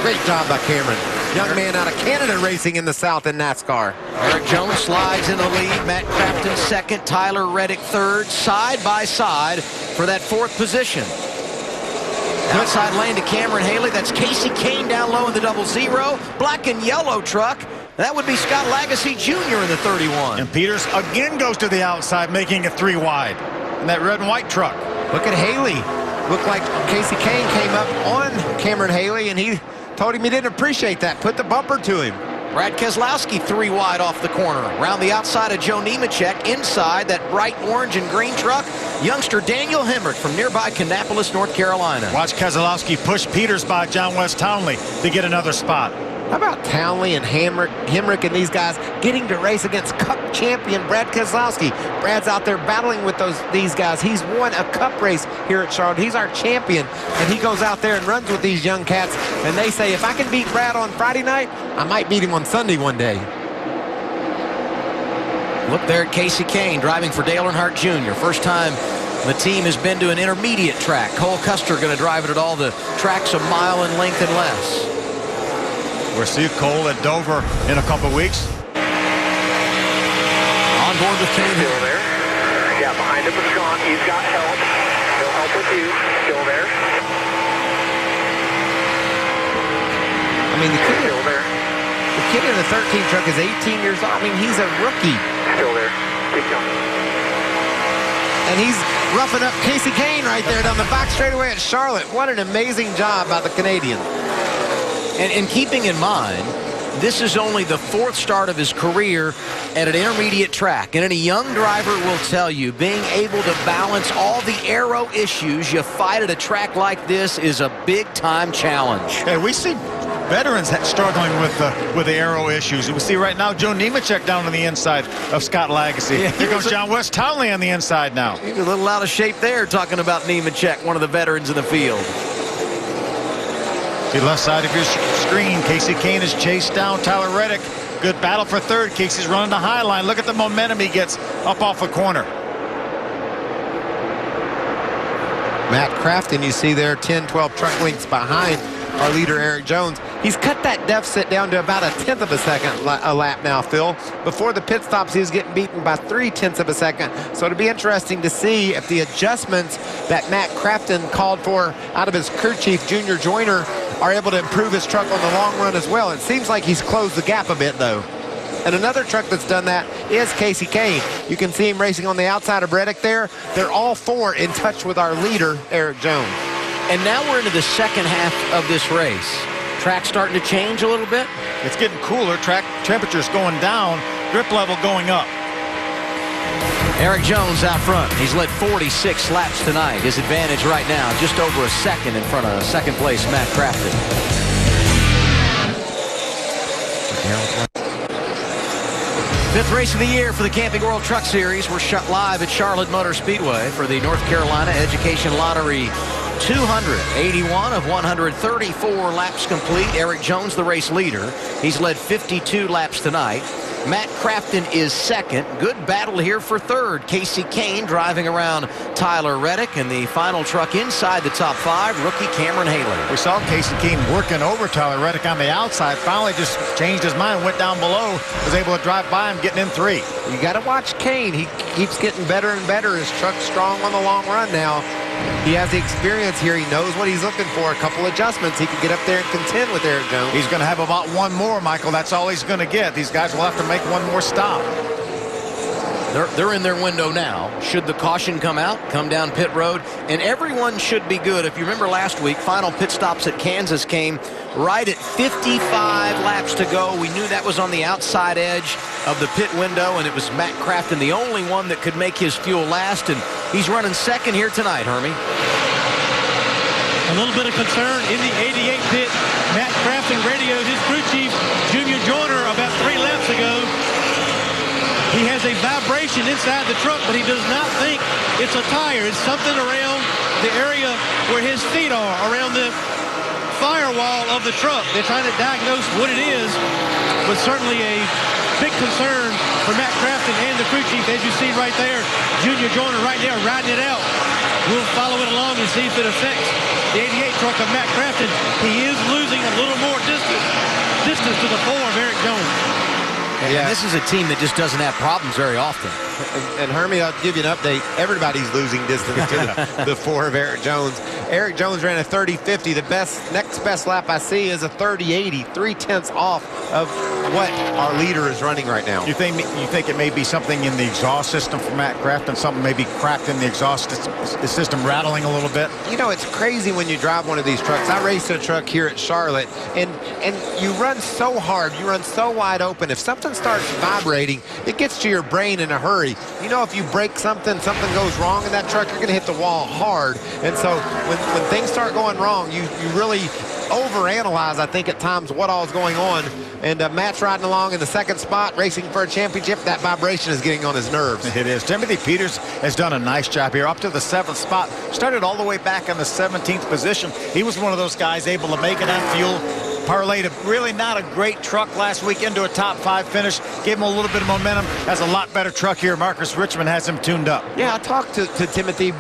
Great job by Cameron. Young man out of Canada racing in the South in NASCAR. Eric Jones slides into the lead. Matt Crafton second. Tyler Reddick third. Side by side for that 4th position. Outside lane to Cameron Haley. That's Casey Kane down low in the 00. Black and yellow truck. That would be Scott Lagasse Jr. in the 31. And Peters again goes to the outside, making it 3 wide. In that red and white truck. Look at Haley. Looked like Casey Kane came up on Cameron Haley, and he told him he didn't appreciate that. Put the bumper to him. Brad Keselowski 3 wide off the corner. Around the outside of Joe Nemechek. Inside that bright orange and green truck, youngster Daniel Hemrick from nearby Kannapolis, North Carolina. Watch Keselowski push Peters by John West Townley to get another spot. How about Townley and Hemrick and these guys getting to race against Cup champion Brad Keselowski? Brad's out there battling with these guys. He's won a Cup race here at Charlotte. He's our champion, and he goes out there and runs with these young cats. And they say, if I can beat Brad on Friday night, I might beat him on Sunday one day. Look there at Casey Kane driving for Dale Earnhardt Jr. First time the team has been to an intermediate track. Cole Custer going to drive it at all the tracks a mile in length and less. We'll see Cole at Dover in a couple weeks. On board with Kane. Still there. Yeah, behind him is Sean. He's got help. He'll help with you. Still there. I mean, the kid Still there. in the 13 truck is 18 years old. I mean, he's a rookie. Still there. Keep going. And he's roughing up Casey Kane right there down the back straightaway at Charlotte. What an amazing job by the Canadian. And keeping in mind, this is only the 4th start of his career at an intermediate track. And any young driver will tell you, being able to balance all the aero issues you fight at a track like this is a big-time challenge. Hey, we see veterans struggling with the aero issues. We see right now Joe Nemechek down on the inside of Scott Lagasse. Yeah, Here goes John West Townley on the inside now. He's a little out of shape there, talking about Nemechek, one of the veterans in the field. The left side of your screen, Casey Kane is chased down Tyler Reddick. Good battle for 3rd. Casey's running the high line. Look at the momentum he gets up off the corner. Matt Crafton, you see there, 10, 12 truck lengths behind our leader, Eric Jones. He's cut that deficit down to about 1/10 of a second a lap now, Phil. Before the pit stops, he was getting beaten by 3/10 of a second. So it'll be interesting to see if the adjustments that Matt Crafton called for out of his crew chief, Junior Joyner, are able to improve his truck on the long run as well. It seems like he's closed the gap a bit, though. And another truck that's done that is Casey Kane. You can see him racing on the outside of Reddick there. They're all 4 in touch with our leader, Eric Jones. And now we're into the second half of this race. Track starting to change a little bit. It's getting cooler. Track temperature's going down. Grip level going up. Eric Jones out front. He's led 46 laps tonight. His advantage right now, just over a second in front of second place Matt Crafton. Fifth race of the year for the Camping World Truck Series. We're shut live at Charlotte Motor Speedway for the North Carolina Education Lottery 281 of 134 laps complete. Eric Jones, the race leader. He's led 52 laps tonight. Matt Crafton is second. Good battle here for 3rd. Casey Kane driving around Tyler Reddick, and the final truck inside the top 5, rookie Cameron Haley. We saw Casey Kane working over Tyler Reddick on the outside. Finally just changed his mind, went down below, was able to drive by him, getting in 3. You got to watch Kane. He keeps getting better and better. His truck's strong on the long run now. He has the experience here. He knows what he's looking for. A couple adjustments. He can get up there and contend with Eric Jones. He's going to have about 1 more, Michael. That's all he's going to get. These guys will have to make 1 more stop. They're in their window now. Should the caution come out, come down pit road, and everyone should be good. If you remember last week, final pit stops at Kansas came right at 55 laps to go. We knew that was on the outside edge of the pit window, and it was Matt Crafton, the only one that could make his fuel last, and he's running second here tonight, Hermie. A little bit of concern in the 88 pit. Matt Crafton radioed his crew chief, Junior Joyner, about 3 laps ago. He has a vibration inside the truck, but he does not think it's a tire. It's something around the area where his feet are, around the firewall of the truck. They're trying to diagnose what it is, but certainly a big concern for Matt Crafton and the crew chief. As you see right there, Junior Joyner right there riding it out. We'll follow it along and see if it affects the 88 truck of Matt Crafton. He is losing a little more distance to the 4 of Eric Jones. Yeah. And this is a team that just doesn't have problems very often. And Hermie, I'll give you an update. Everybody's losing distance to the 4 of Eric Jones. Eric Jones ran a 30.50. The next best lap I see is a 30.80, 3/10 off of what our leader is running right now. You think it may be something in the exhaust system for Matt Crafton? Something maybe cracked in the exhaust system, rattling a little bit? You know, it's crazy when you drive one of these trucks. I raced a truck here at Charlotte, and you run so hard, you run so wide open. If something starts vibrating, it gets to your brain in a hurry. You know, if you break something goes wrong in that truck, you're going to hit the wall hard. And so when things start going wrong, you really overanalyze, I think, at times what all is going on. And Matt's riding along in the 2nd spot, racing for a championship. That vibration is getting on his nerves. It is. Timothy Peters has done a nice job here, up to the 7th spot. Started all the way back in the 17th position. He was one of those guys able to make it on fuel. Parlayed a really not a great truck last week into a top 5 finish. Gave him a little bit of momentum. Has a lot better truck here. Marcus Richmond has him tuned up. Yeah, I talked to Timothy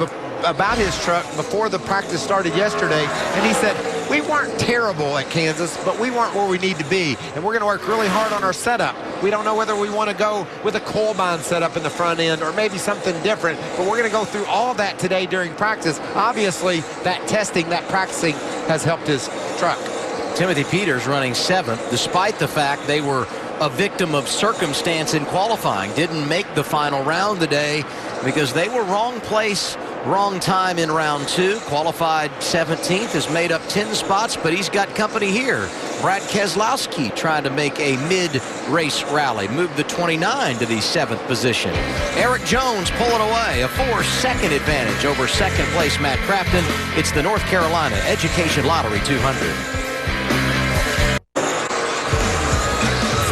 about his truck before the practice started yesterday, and he said, we weren't terrible at Kansas, but we weren't where we need to be, and we're going to work really hard on our setup. We don't know whether we want to go with a Colbine setup in the front end or maybe something different, but we're going to go through all that today during practice. Obviously, that testing, that practicing has helped his truck. Timothy Peters running 7th, despite the fact they were a victim of circumstance in qualifying. Didn't make the final round today because they were wrong place, wrong time in round 2. Qualified 17th, has made up 10 spots, but he's got company here. Brad Keselowski trying to make a mid-race rally. Moved the 29 to the 7th position. Eric Jones pulling away. A 4-second advantage over 2nd place Matt Crafton. It's the North Carolina Education Lottery 200.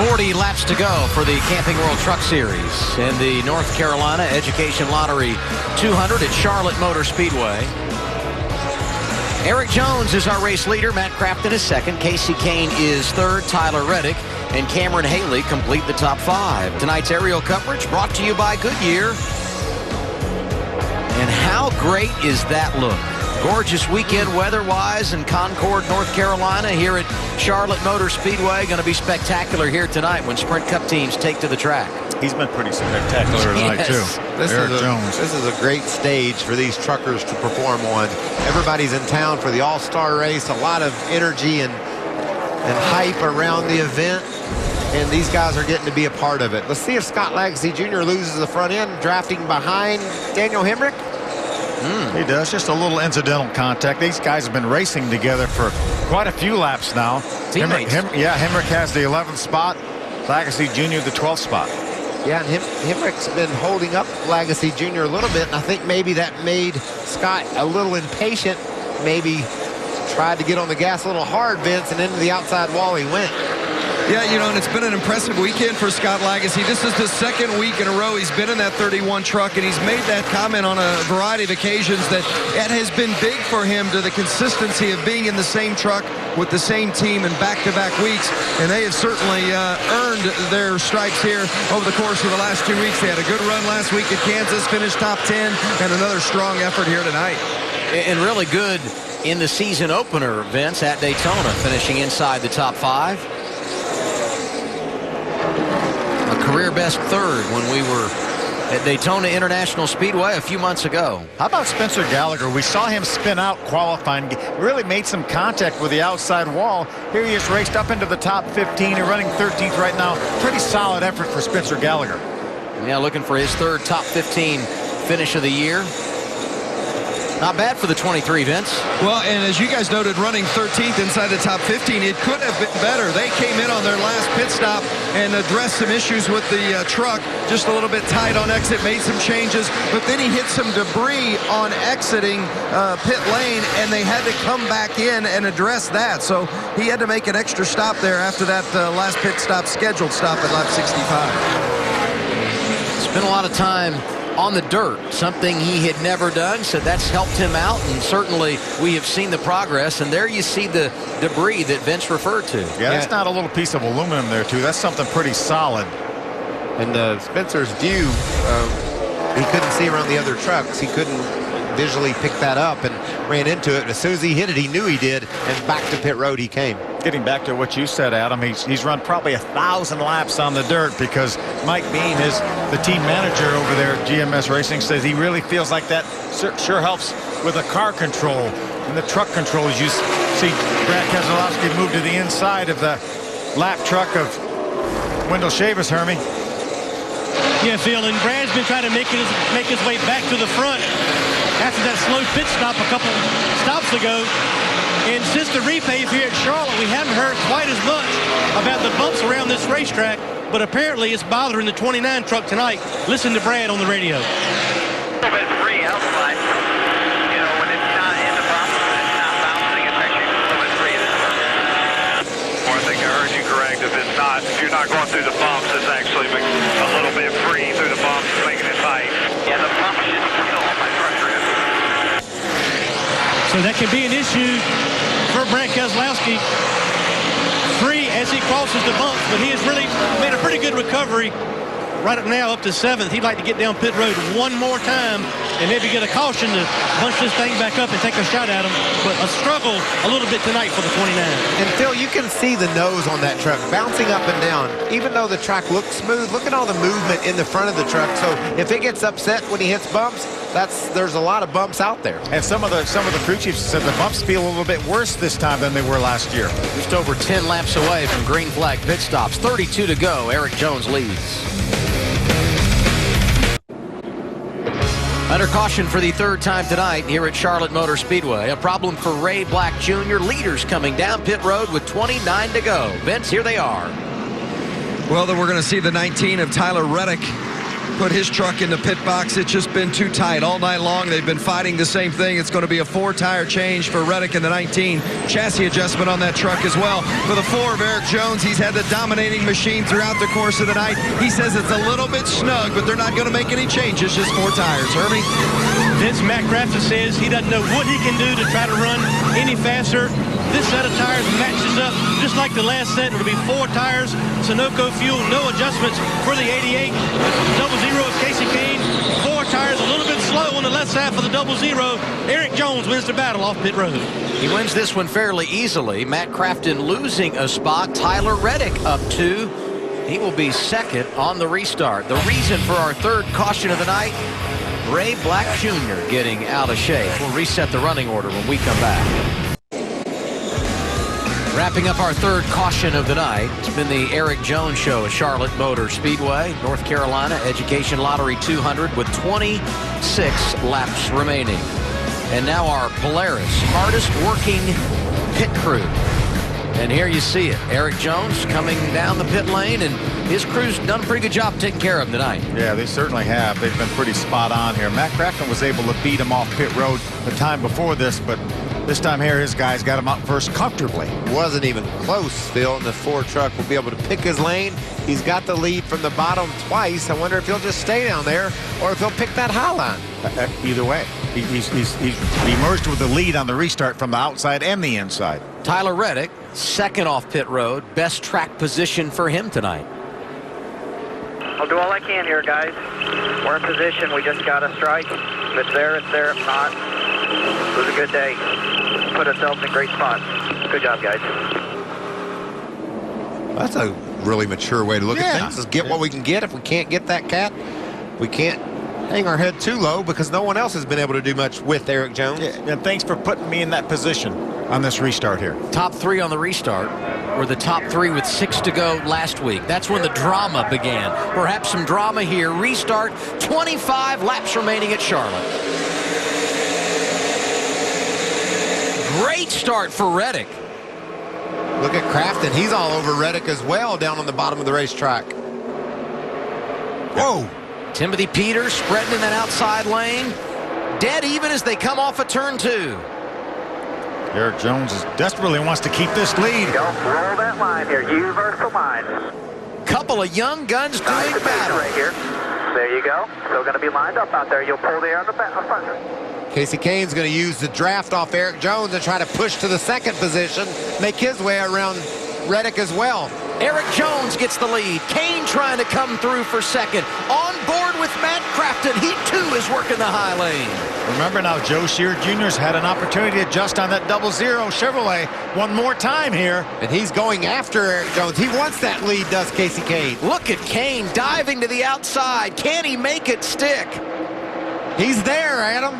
40 laps to go for the Camping World Truck Series in the North Carolina Education Lottery 200 at Charlotte Motor Speedway. Eric Jones is our race leader. Matt Crafton is 2nd. Casey Kane is 3rd. Tyler Reddick and Cameron Haley complete the top 5. Tonight's aerial coverage brought to you by Goodyear. And how great is that look? Gorgeous weekend weather-wise in Concord, North Carolina, here at Charlotte Motor Speedway. Going to be spectacular here tonight when Sprint Cup teams take to the track. He's been pretty spectacular tonight, too. Eric Jones. This is a great stage for these truckers to perform on. Everybody's in town for the All-Star race. A lot of energy and hype around the event. And these guys are getting to be a part of it. Let's see if Scott Lagacy Jr. loses the front end, drafting behind Daniel Hemrick. He does. Just a little incidental contact. These guys have been racing together for quite a few laps now. Teammates. Hemrick has the 11th spot. Lagacy Jr. the 12th spot. Yeah, and Hemrick's been holding up Lagacy Jr. a little bit, and I think maybe that made Scott a little impatient. Maybe tried to get on the gas a little hard, Vince, and into the outside wall he went. Yeah, you know, and it's been an impressive weekend for Scott Lagacy. This is the 2nd week in a row he's been in that 31 truck, and he's made that comment on a variety of occasions that it has been big for him to the consistency of being in the same truck with the same team in back-to-back weeks, and they have certainly earned their stripes here over the course of the last 2 weeks. They had a good run last week at Kansas, finished top 10, and another strong effort here tonight. And really good in the season opener, Vince, at Daytona, finishing inside the top 5. Career best 3rd when we were at Daytona International Speedway a few months ago. How about Spencer Gallagher? We saw him spin out qualifying, really made some contact with the outside wall. Here he is raced up into the top 15 and running 13th right now. Pretty solid effort for Spencer Gallagher. Yeah, looking for his third top 15 finish of the year. Not bad for the 23, Vince. Well, and as you guys noted, running 13th inside the top 15, it could have been better. They came in on their last pit stop and addressed some issues with the truck, just a little bit tight on exit, made some changes, but then he hit some debris on exiting pit lane, and they had to come back in and address that. So he had to make an extra stop there after that last pit stop, scheduled stop at lap 65. Spent a lot of time on the dirt, something he had never done, so that's helped him out, and certainly we have seen the progress. And there you see the debris that Vince referred to. Yeah, that's not a little piece of aluminum there, too. That's something pretty solid. And Spencer's view, he couldn't see around the other trucks. He couldn't visually pick that up and ran into it. And as soon as he hit it, he knew he did, and back to pit road he came. Getting back to what you said, Adam, he's run probably 1,000 laps on the dirt, because Mike Bean, the team manager over there at GMS Racing, says he really feels like that sure helps with the car control and the truck control. As you see Brad Keselowski move to the inside of the lap truck of Wendell Chavis, Hermie. Yeah, Phil, and Brad's been trying to make his way back to the front after that slow pit stop a couple stops ago. And since the repave here at Charlotte, we haven't heard quite as much about the bumps around this racetrack, but apparently it's bothering the 29 truck tonight. Listen to Brad on the radio. A little bit free outside. You know, when it's not in the bumps and it's not bouncing, it's actually a little bit free. Or I think I heard you correct. If you're not going through the bumps, it's actually a little bit free through the bumps, making it tight. Yeah, the pump should still on my front rim. So that can be an issue for Brad Keselowski. Free as he crosses the bumps, but he has really made a pretty good recovery. Right up now, up to 7th. He'd like to get down pit road one more time and maybe get a caution to bunch this thing back up and take a shot at him. But a struggle a little bit tonight for the 29. And Phil, you can see the nose on that truck bouncing up and down. Even though the track looks smooth, look at all the movement in the front of the truck. So if it gets upset when he hits bumps, there's a lot of bumps out there. And some of the crew chiefs said the bumps feel a little bit worse this time than they were last year. Just over 10 laps away from green flag pit stops. 32 to go. Eric Jones leads. Under caution for the third time tonight here at Charlotte Motor Speedway. A problem for Ray Black Jr. Leaders coming down pit road with 29 to go. Vince, here they are. Well, then we're going to see the 19 of Tyler Reddick put his truck in the pit box. It's just been too tight all night long. They've been fighting the same thing. It's going to be a 4-tire change for Reddick in the 19. Chassis adjustment on that truck as well. For the 4 of Eric Jones, he's had the dominating machine throughout the course of the night. He says it's a little bit snug, but they're not going to make any changes, just 4 tires. Hermie? Vince McCrafton says he doesn't know what he can do to try to run any faster. This set of tires matches up just like the last set. It'll be 4 tires, Sunoco fuel, no adjustments for the 88. 00 of Casey Kane. 4 tires, a little bit slow on the left side for the 00. Eric Jones wins the battle off pit road. He wins this one fairly easily. Matt Crafton losing a spot. Tyler Reddick up 2. He will be second on the restart. The reason for our third caution of the night, Ray Black Jr. getting out of shape. We'll reset the running order when we come back. Wrapping up our third caution of the night, it's been the Eric Jones Show at Charlotte Motor Speedway, North Carolina Education Lottery 200 with 26 laps remaining. And now our Polaris hardest working pit crew. And here you see it. Eric Jones coming down the pit lane, and his crew's done a pretty good job taking care of him tonight. Yeah, they certainly have. They've been pretty spot on here. Matt Crafton was able to beat him off pit road the time before this, but this time here, his guys got him out first comfortably. Wasn't even close, Phil, and the 4 truck will be able to pick his lane. He's got the lead from the bottom twice. I wonder if he'll just stay down there or if he'll pick that high line. Either way, he emerged with the lead on the restart from the outside and the inside. Tyler Reddick, second off pit road. Best track position for him tonight. I'll do all I can here, guys. We're in position. We just got a strike. If it's there, it's there. If not, it was a good day. Put ourselves in great spots. Good job, guys. That's a really mature way to look at things, is get what we can get. If we can't get that cat, we can't hang our head too low, because no one else has been able to do much with Eric Jones. Yeah, and thanks for putting me in that position on this restart here. Top 3 on the restart. were the top 3 with 6 to go last week. That's when the drama began. Perhaps some drama here. Restart, 25 laps remaining at Charlotte. Great start for Reddick. Look at Crafton. He's all over Reddick as well down on the bottom of the racetrack. Whoa. Timothy Peters spreading in that outside lane. Dead even as they come off of turn 2. Eric Jones desperately wants to keep this lead. Don't roll that line here. Universal line. Couple of young guns doing battle. Right here. There you go. Still going to be lined up out there. You'll pull the air on the front. Casey Kane's going to use the draft off Eric Jones and try to push to the second position, make his way around Reddick as well. Eric Jones gets the lead. Kane trying to come through for second. On board with Matt Crafton. He too is working the high lane. Remember now, Joe Shear Jr.'s had an opportunity to adjust on that 00 Chevrolet one more time here. And he's going after Eric Jones. He wants that lead, does Casey Kane. Look at Kane diving to the outside. Can he make it stick? He's there, Adam.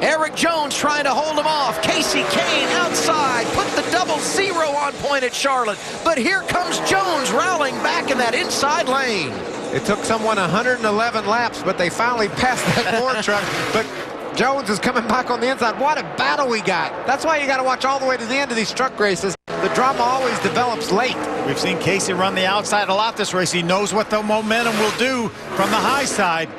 Eric Jones trying to hold him off. Casey Kane outside. Put the 00 on point at Charlotte. But here comes Jones rallying back in that inside lane. It took someone 111 laps, but they finally passed that Ford truck. But Jones is coming back on the inside. What a battle we got. That's why you got to watch all the way to the end of these truck races. The drama always develops late. We've seen Casey run the outside a lot this race. He knows what the momentum will do from the high side.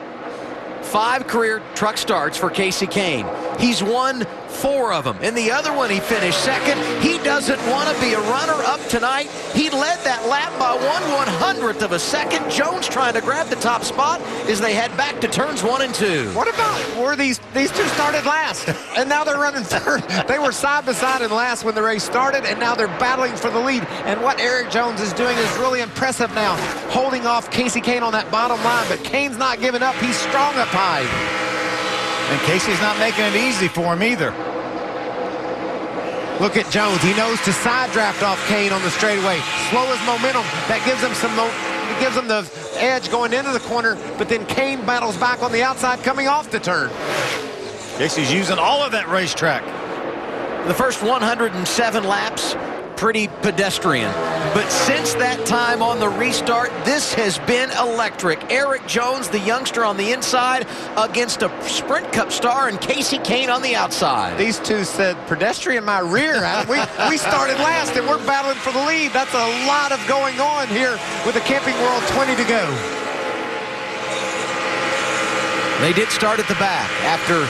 5 career truck starts for Casey Kane. He's won 4 of them. In the other one, he finished second. He doesn't want to be a runner-up tonight. He led that lap by 1/100th of a second. Jones trying to grab the top spot as they head back to turns 1 and 2. What about where these two started last? And now they're running third. They were side by side in last when the race started, and now they're battling for the lead. And what Eric Jones is doing is really impressive now, holding off Casey Kane on that bottom line. But Kane's not giving up. He's strong up high. And Casey's not making it easy for him either. Look at Jones. He knows to side draft off Kane on the straightaway. Slow his momentum. That gives him it gives him the edge going into the corner, but then Kane battles back on the outside coming off the turn. Casey's using all of that racetrack. The first 107 laps, pretty pedestrian. But since that time on the restart, this has been electric. Eric Jones, the youngster on the inside, against a Sprint Cup star, and Casey Kane on the outside. These two said, pedestrian my rear. We started last, and we're battling for the lead. That's a lot of going on here with the Camping World 20 to go. They did start at the back after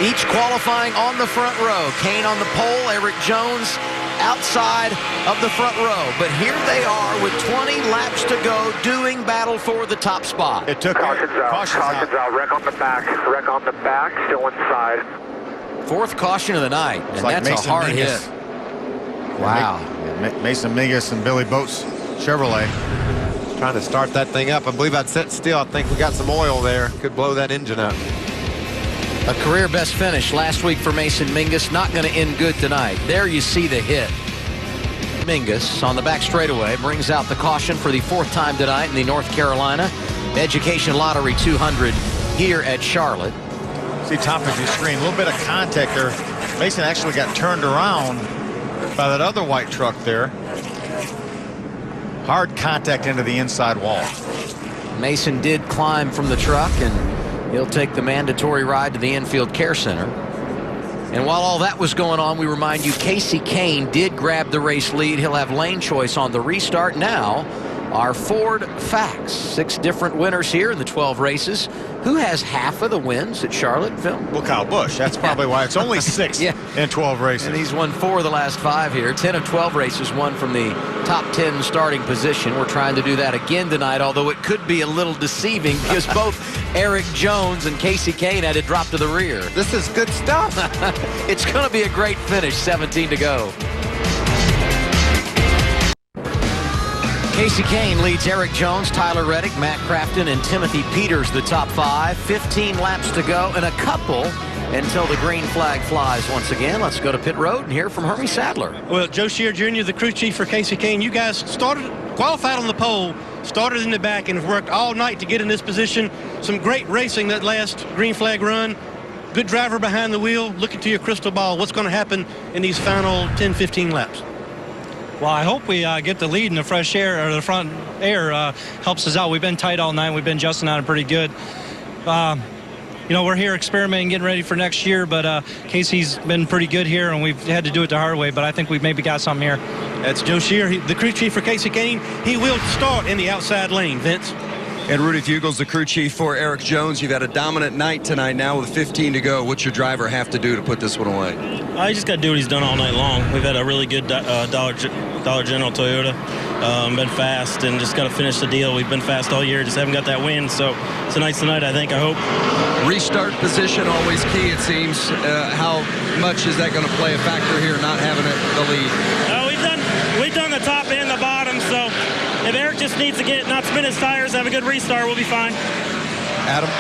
each qualifying on the front row. Kane on the pole, Eric Jones outside of the front row. But here they are with 20 laps to go doing battle for the top spot. It took Caution's out. Wreck on the back. Wreck on the back. Still inside. 4th caution of the night. And like that's Mason a hard Mingus. hit. Wow. Mason Mingus and Billy Boats Chevrolet. Trying to start that thing up. I believe I'd sit still. I think we got some oil there. Could blow that engine up. A career best finish last week for Mason Mingus. Not going to end good tonight. There you see the hit. Mingus on the back straightaway brings out the caution for the 4th time tonight in the North Carolina Education Lottery 200 here at Charlotte. See top of your screen, a little bit of contact there. Mason actually got turned around by that other white truck there. Hard contact into the inside wall. Mason did climb from the truck, and he'll take the mandatory ride to the infield care center. And while all that was going on, we remind you Casey Kane did grab the race lead. He'll have lane choice on the restart. Now, our Ford facts. 6 different winners here in the 12 races. Who has half of the wins at Charlotte, Phil? Well, Kyle Busch. That's probably why it's only 6 in 12 races. And he's won 4 of the last 5 here. 10 of 12 races won from the top 10 starting position. We're trying to do that again tonight, although it could be a little deceiving because both Eric Jones and Casey Kane had to drop to the rear. This is good stuff. It's going to be a great finish. 17 to go. Casey Kane leads Eric Jones, Tyler Reddick, Matt Crafton, and Timothy Peters, the top 5. 15 laps to go and a couple until the green flag flies once again. Let's go to pit road and hear from Hermie Sadler. Well, Joe Shear Jr., the crew chief for Casey Kane, you guys qualified on the pole, started in the back, and have worked all night to get in this position. Some great racing that last green flag run. Good driver behind the wheel. Look into your crystal ball. What's going to happen in these final 10, 15 laps? Well, I hope we get the lead in the fresh air, or the front air helps us out. We've been tight all night. We've been adjusting on it pretty good. We're here experimenting, getting ready for next year, but Casey's been pretty good here, and we've had to do it the hard way, but I think we've maybe got something here. That's Joe Shear, the crew chief for Casey Kane. He will start in the outside lane, Vince. And Rudy Fugles, the crew chief for Eric Jones. You've had a dominant night tonight now with 15 to go. What's your driver have to do to put this one away? He just got to do what he's done all night long. We've had a really good Dollar General Toyota. Been fast and just got to finish the deal. We've been fast all year, just haven't got that win. So tonight's the night, I think, I hope. Restart position, always key, it seems. How much is that going to play a factor here, not having the lead? We've done the top and the bottom, so if Eric just needs to not spin his tires, have a good restart, we'll be fine. Adam?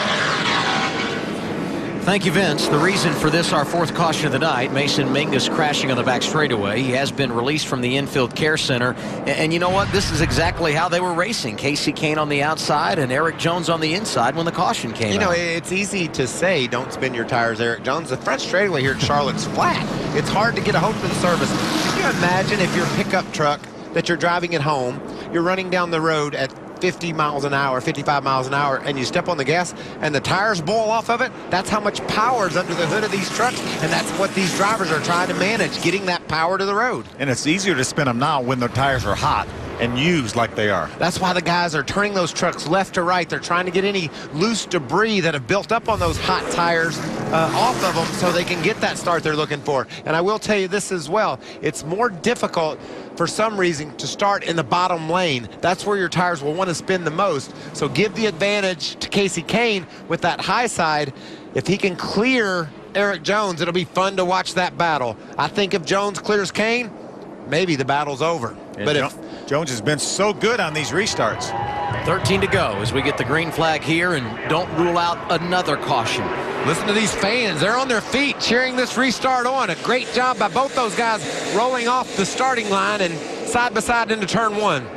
Thank you, Vince. The reason for this, our fourth caution of the night, Mason Mingus crashing on the back straightaway. He has been released from the infield care center. And you know what? This is exactly how they were racing. Casey Kane on the outside and Eric Jones on the inside when the caution came out. It's easy to say don't spin your tires, Eric Jones. The front straightaway here at Charlotte's flat. It's hard to get a hold of the service. Can you imagine if your pickup truck that you're driving at home, you're running down the road at 50 miles an hour, 55 miles an hour, and you step on the gas and the tires boil off of it? That's how much power is under the hood of these trucks, and that's what these drivers are trying to manage, getting that power to the road. And it's easier to spin them now when the tires are hot and used like they are. That's why the guys are turning those trucks left to right. They're trying to get any loose debris that have built up on those hot tires off of them so they can get that start they're looking for. And I will tell you this as well. It's more difficult for some reason to start in the bottom lane. That's where your tires will want to spin the most. So give the advantage to Casey Kane with that high side. If he can clear Eric Jones, it'll be fun to watch that battle. I think if Jones clears Kane, maybe the battle's over. And but Jones has been so good on these restarts. 13 to go as we get the green flag here, and don't rule out another caution. Listen to these fans. They're on their feet cheering this restart on. A great job by both those guys rolling off the starting line and side by side into turn one.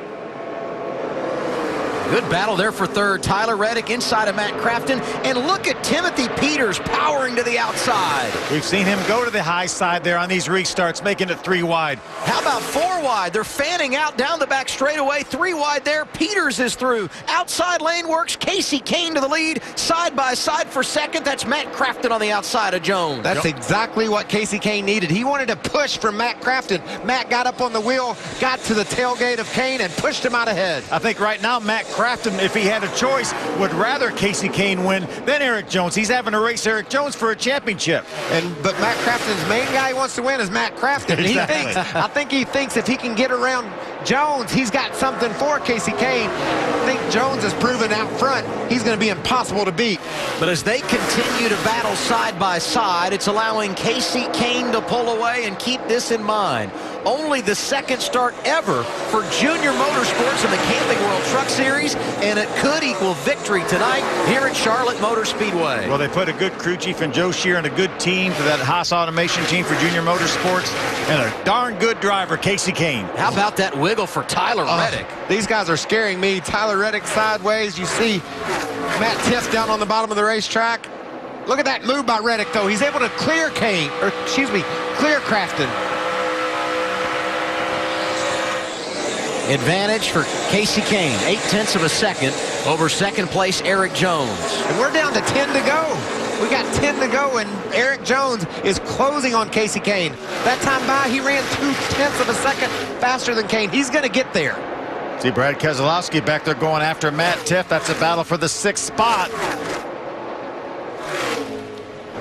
Good battle there for third. Tyler Reddick inside of Matt Crafton. And look at Timothy Peters powering to the outside. We've seen him go to the high side there on these restarts, making it 3 wide. How about 4 wide? They're fanning out down the back straightaway. 3 wide there. Peters is through. Outside lane works. Casey Kane to the lead. Side by side for second. That's Matt Crafton on the outside of Jones. That's exactly what Casey Kane needed. He wanted to push from Matt Crafton. Matt got up on the wheel, got to the tailgate of Kane, and pushed him out ahead. I think right now Matt Crafton, if he had a choice, would rather Casey Kane win than Eric Jones. He's having to race Eric Jones for a championship. But Matt Crafton's main guy he wants to win is Matt Crafton. Exactly. I think he thinks if he can get around Jones, he's got something for Casey Kane. I think Jones has proven out front he's going to be impossible to beat. But as they continue to battle side by side, it's allowing Casey Kane to pull away, and keep this in mind. Only the second start ever for Junior Motorsports in the Camping World Truck Series, and it could equal victory tonight here at Charlotte Motor Speedway. Well, they put a good crew chief in Joe Shear and a good team for that Haas Automation team for Junior Motorsports, and a darn good driver, Casey Kane. How about that wiggle for Tyler Reddick? These guys are scaring me. Tyler Reddick sideways. You see Matt Tiff down on the bottom of the racetrack. Look at that move by Reddick, though. He's able to clear Kane, or excuse me, clear Crafton. Advantage for Casey Kane, 0.8 of a second over second place Eric Jones. And we're down to 10 to go. We got 10 to go, and Eric Jones is closing on Casey Kane. That time by, he ran 0.2 of a second faster than Kane. He's going to get there. See Brad Keselowski back there going after Matt Tiff. That's a battle for the 6th spot.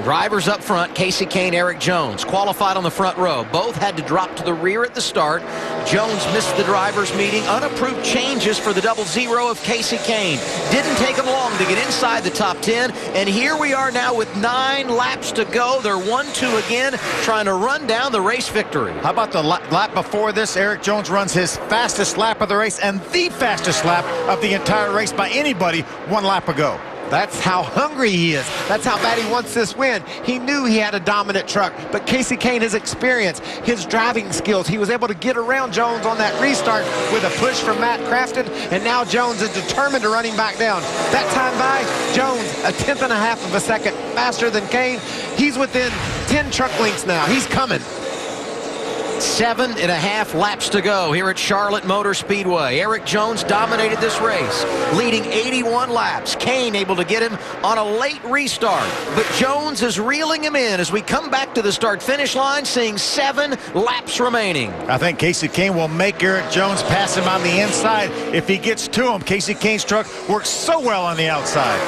Drivers up front, Casey Kane, Eric Jones, qualified on the front row. Both had to drop to the rear at the start. Jones missed the drivers' meeting. Unapproved changes for the 0 of Casey Kane. Didn't take him long to get inside the top 10. And here we are now with 9 laps to go. They're 1-2 again, trying to run down the race victory. How about the lap before this? Eric Jones runs his fastest lap of the race and the fastest lap of the entire race by anybody 1 lap ago. That's how hungry he is. That's how bad he wants this win. He knew he had a dominant truck, but Casey Kane, his experience, his driving skills, he was able to get around Jones on that restart with a push from Matt Crafton, and now Jones is determined to run him back down. That time by, Jones, 0.1 of a second faster than Kane. He's within 10 truck lengths now. He's coming. 7.5 laps to go here at Charlotte Motor Speedway. Erik Jones dominated this race, leading 81 laps. Kane able to get him on a late restart, but Jones is reeling him in as we come back to the start-finish line, seeing 7 laps remaining. I think Kasey Kahne will make Erik Jones pass him on the inside if he gets to him. Kasey Kahne's truck works so well on the outside.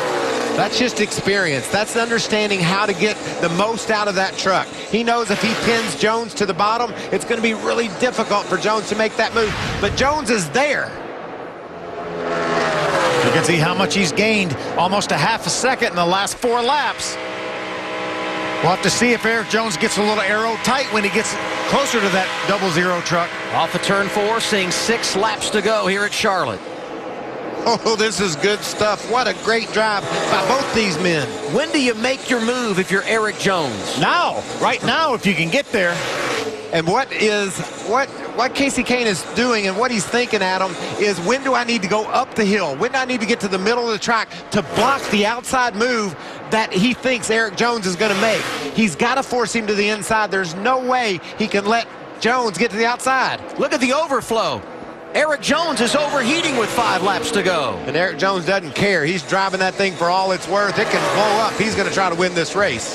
That's just experience. That's understanding how to get the most out of that truck. He knows if he pins Jones to the bottom, it's going to be really difficult for Jones to make that move. But Jones is there. You can see how much he's gained, almost a half a second in the last 4 laps. We'll have to see if Erik Jones gets a little aero tight when he gets closer to that 00 truck. Off of turn 4, seeing 6 laps to go here at Charlotte. Oh, this is good stuff. What a great drive by both these men. When do you make your move if you're Erik Jones? Now, right now, if you can get there. And what Kasey Kahne is doing and what he's thinking, Adam, is when do I need to go up the hill? When do I need to get to the middle of the track to block the outside move that he thinks Erik Jones is going to make? He's got to force him to the inside. There's no way he can let Jones get to the outside. Look at the overflow. Erik Jones is overheating with 5 laps to go. And Erik Jones doesn't care. He's driving that thing for all it's worth. It can blow up. He's going to try to win this race.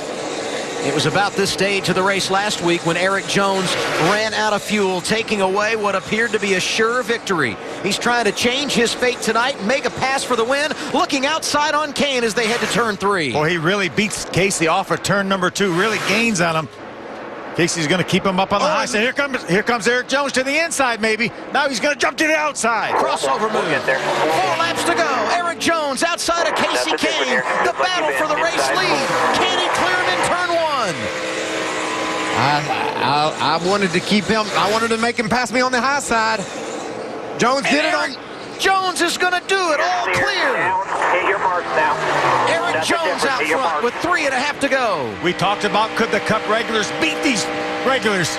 It was about this stage of the race last week when Erik Jones ran out of fuel, taking away what appeared to be a sure victory. He's trying to change his fate tonight, make a pass for the win, looking outside on Kane as they head to turn 3. Boy, he really beats Kasey off of turn number 2, really gains on him. Kasey's going to keep him up on the high side. Here comes Erik Jones to the inside, maybe. Now he's going to jump to the outside. Crossover move. 4 laps to go. Erik Jones outside of Kasey Kahne. The battle for the race lead. Can he clear him in turn 1? I wanted to keep him. I wanted to make him pass me on the high side. Jones did it on. Jones is going to do it. All clear. Hit your mark now. Erik Jones out front with 3.5 to go. We talked about could the Cup regulars beat these regulars.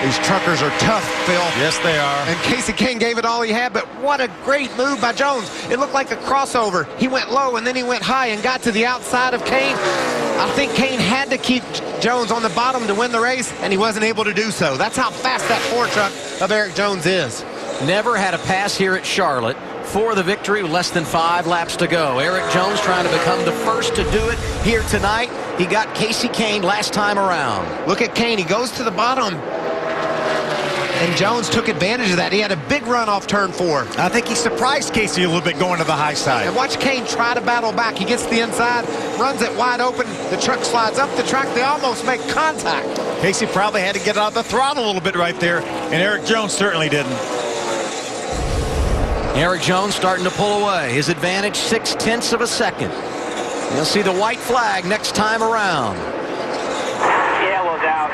These truckers are tough, Phil. Yes, they are. And Kasey Kahne gave it all he had, but what a great move by Jones. It looked like a crossover. He went low, and then he went high and got to the outside of Kahne. I think Kahne had to keep Jones on the bottom to win the race, and he wasn't able to do so. That's how fast that 4 truck of Erik Jones is. Never had a pass here at Charlotte for the victory with less than 5 laps to go. Erik Jones trying to become the first to do it here tonight. He got Kasey Kahne last time around. Look at Kahne. He goes to the bottom. And Jones took advantage of that. He had a big run off turn 4. I think he surprised Kasey a little bit going to the high side. And watch Kahne try to battle back. He gets to the inside, runs it wide open. The truck slides up the track. They almost make contact. Kasey probably had to get out of the throttle a little bit right there, and Erik Jones certainly didn't. Erik Jones starting to pull away. His advantage 0.6 of a second. You'll see the white flag next time around. Yellow's out.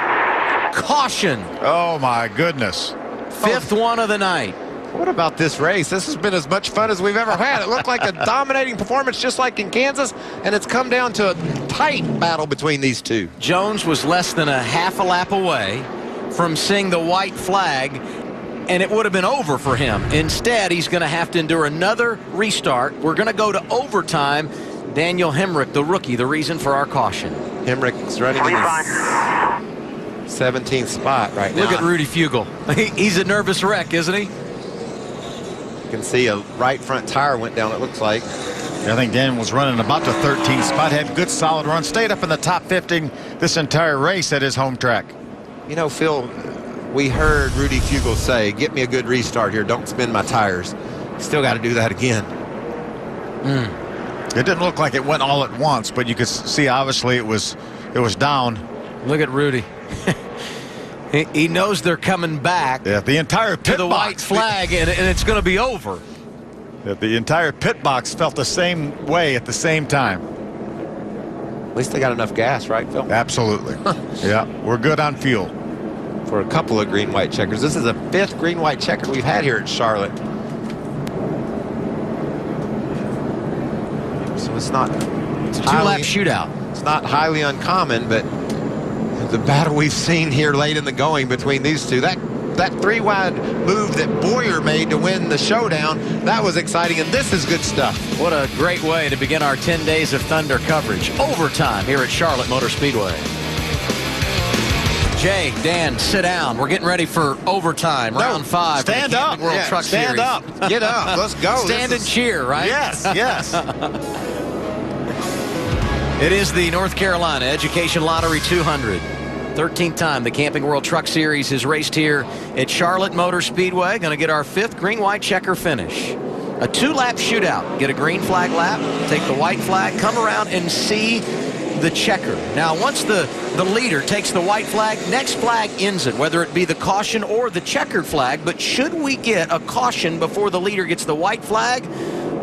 Caution. Oh, my goodness. 5th one of the night. What about this race? This has been as much fun as we've ever had. It looked like a dominating performance just like in Kansas, and it's come down to a tight battle between these two. Jones was less than a half a lap away from seeing the white flag, and it would have been over for him. Instead, he's going to have to endure another restart. We're going to go to overtime. Daniel Hemrick, the rookie, the reason for our caution. Hemrick's running in the 17th spot right now. Look at Rudy Fugle. He's a nervous wreck, isn't he? You can see a right front tire went down, it looks like. I think Daniel was running about the 13th spot, had good solid run, stayed up in the top 15 this entire race at his home track. You know, Phil, we heard Rudy Fugle say, get me a good restart here, don't spin my tires. Still got to do that again. It didn't look like it went all at once, but you could see obviously it was down. Look at Rudy. He knows they're coming back. Yeah, the entire pit to the box, white flag, and it's going to be over. The entire pit box felt the same way at the same time. At least they got enough gas, right, Phil? Absolutely. Yeah, we're good on fuel. For a couple of green-white checkers. This is the 5th green-white checker we've had here at Charlotte. So it's not... It's a 2-lap shootout. It's not highly uncommon, but the battle we've seen here late in the going between these two, that 3-wide move that Boyer made to win the showdown, that was exciting, and this is good stuff. What a great way to begin our 10 days of Thunder coverage. Overtime here at Charlotte Motor Speedway. Jay, Dan, sit down. We're getting ready for overtime, round 5. Stand up. World Truck stand Series. up. Get up. Let's go. Stand and cheer, right? Yes, yes. It is the North Carolina Education Lottery 200. 13th time the Camping World Truck Series is raced here at Charlotte Motor Speedway. Going to get our 5th green-white checker finish. A 2-lap shootout. Get a green flag lap, take the white flag, come around and see the checker. Now, once the leader takes the white flag, next flag ends it, whether it be the caution or the checkered flag. But should we get a caution before the leader gets the white flag,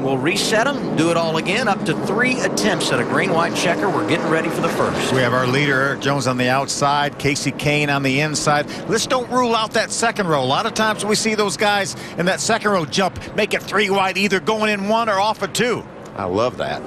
we'll reset them, do it all again, up to 3 attempts at a green-white checker. We're getting ready for the first. We have our leader, Eric Jones, on the outside, Casey Kane on the inside. Let's don't rule out that second row. A lot of times we see those guys in that second row jump, make it 3 wide, either going in 1 or off of 2. I love that.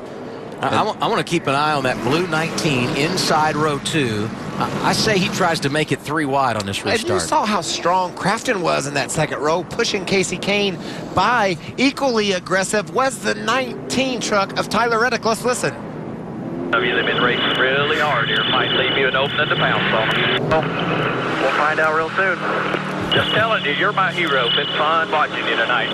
I want to keep an eye on that blue 19 inside row 2. I say he tries to make it 3 wide on this restart. And you saw how strong Crafton was in that second row, pushing Casey Kane by. Equally aggressive was the 19 truck of Tyler Reddick. Let's listen. They've been racing really hard here. Might leave you an opening to pounce on them. We'll find out real soon. Just telling you, you're my hero. It's fun watching you tonight.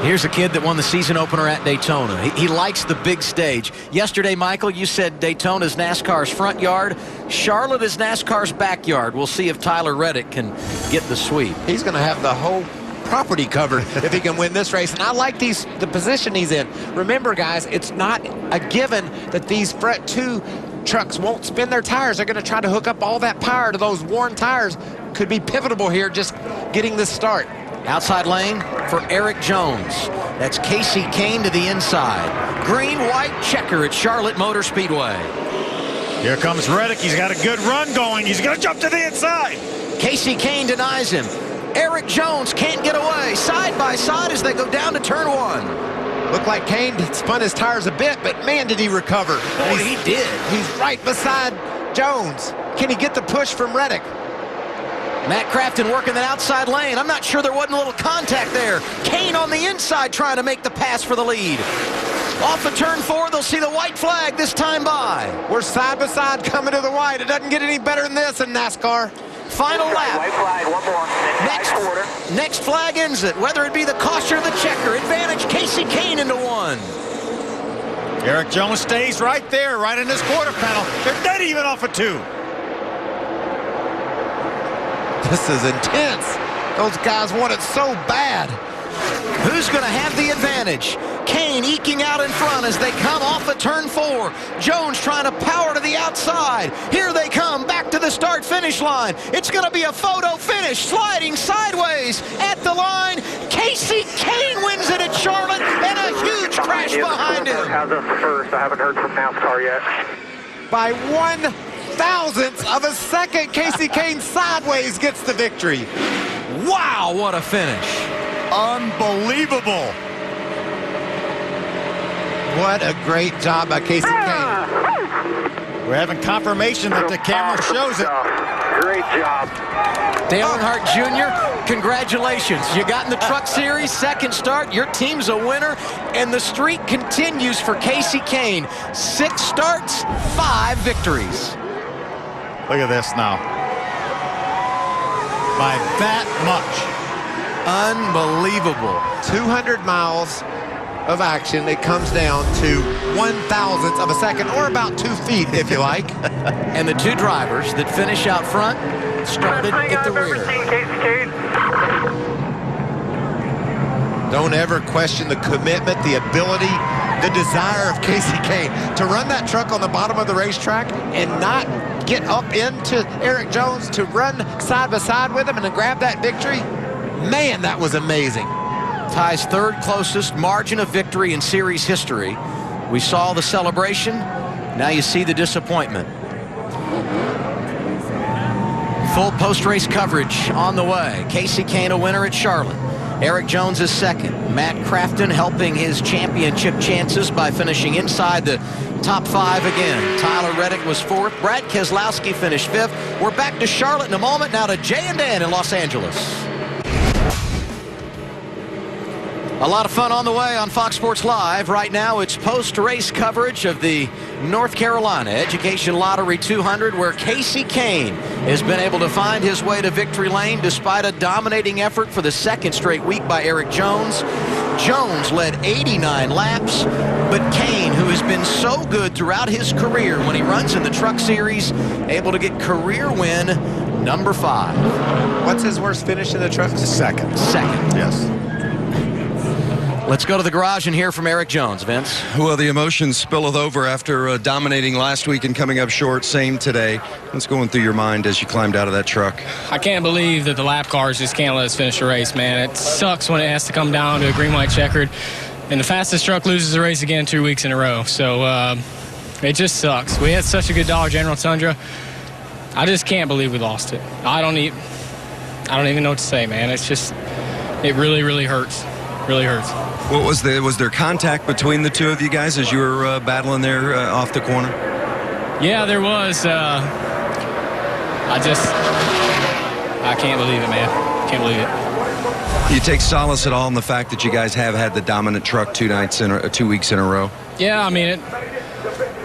Here's a kid that won the season opener at Daytona. He likes the big stage. Yesterday, Michael, you said Daytona is NASCAR's front yard. Charlotte is NASCAR's backyard. We'll see if Tyler Reddick can get the sweep. He's going to have the whole property covered if he can win this race. And I like the position he's in. Remember, guys, it's not a given that these front 2 trucks won't spin their tires. They're going to try to hook up all that power to those worn tires. Could be pivotal here just getting this start. Outside lane for Eric Jones. That's Casey Kane to the inside. Green-white checker at Charlotte Motor Speedway. Here comes Reddick. He's got a good run going. He's going to jump to the inside. Casey Kane denies him. Eric Jones can't get away. Side by side as they go down to turn 1. Looked like Kane spun his tires a bit, but man, did he recover. Boy, he did. He's right beside Jones. Can he get the push from Reddick? Matt Crafton working that outside lane. I'm not sure there wasn't a little contact there. Kane on the inside trying to make the pass for the lead. Off of turn 4, they'll see the white flag this time by. We're side by side coming to the white. It doesn't get any better than this in NASCAR. Final lap. White flag, 1 more. Next flag ends it, whether it be the caution or the checker. Advantage Casey Kane into 1. Eric Jones stays right there, right in this quarter panel. They're dead even off of 2. This is intense. Those guys want it so bad. Who's going to have the advantage? Kane eking out in front as they come off of turn 4. Jones trying to power to the outside. Here they come back to the start-finish line. It's going to be a photo finish, sliding sideways at the line. Casey Kane wins it at Charlotte, and a huge crash behind him. How's us first? I haven't heard from NASCAR yet. By 1/1000th of a second, Casey Kane sideways gets the victory. Wow, what a finish. Unbelievable. What a great job by Casey Kane. We're having confirmation that the camera shows it. Great job. Dale Earnhardt Jr., congratulations. You got in the Truck Series, second start. Your team's a winner, and the streak continues for Casey Kane. 6 starts, 5 victories. Look at this now. By that much. Unbelievable. 200 miles of action. It comes down to 1/1000th of a second, or about 2 feet, if you like. And the 2 drivers that finish out front started at the rear. Don't ever question the commitment, the ability, the desire of Casey Kane to run that truck on the bottom of the racetrack and not get up into Eric Jones, to run side by side with him and to grab that victory. Man, that was amazing. Ties 3rd closest margin of victory in series history. We saw the celebration. Now you see the disappointment. Full post-race coverage on the way. Casey Kane a winner at Charlotte. Eric Jones is second. Matt Crafton helping his championship chances by finishing inside the top 5 again. Tyler Reddick was 4th. Brad Keselowski finished 5th. We're back to Charlotte in a moment. Now to Jay and Dan in Los Angeles. A lot of fun on the way on Fox Sports Live. Right now, it's post-race coverage of the North Carolina Education Lottery 200, where Casey Kane has been able to find his way to victory lane despite a dominating effort for the second straight week by Eric Jones. Jones led 89 laps, but Kane, who has been so good throughout his career when he runs in the Truck Series, able to get career win number 5. What's his worst finish in the Truck? Second. Yes. Let's go to the garage and hear from Eric Jones, Vince. Well, the emotions spilleth over after dominating last week and coming up short. Same today. What's going through your mind as you climbed out of that truck? I can't believe that the lap cars just can't let us finish a race, man. It sucks when it has to come down to a green, white, checkered. And the fastest truck loses the race again 2 weeks in a row. So it just sucks. We had such a good Dollar General Tundra. I just can't believe we lost it. I don't even know what to say, man. It's just, it really, really hurts. Really hurts. What was there contact between the two of you guys as you were battling there off the corner? Yeah, there was. I can't believe it, man. Can't believe it. You take solace at all in the fact that you guys have had the dominant truck 2 weeks in a row? Yeah, I mean,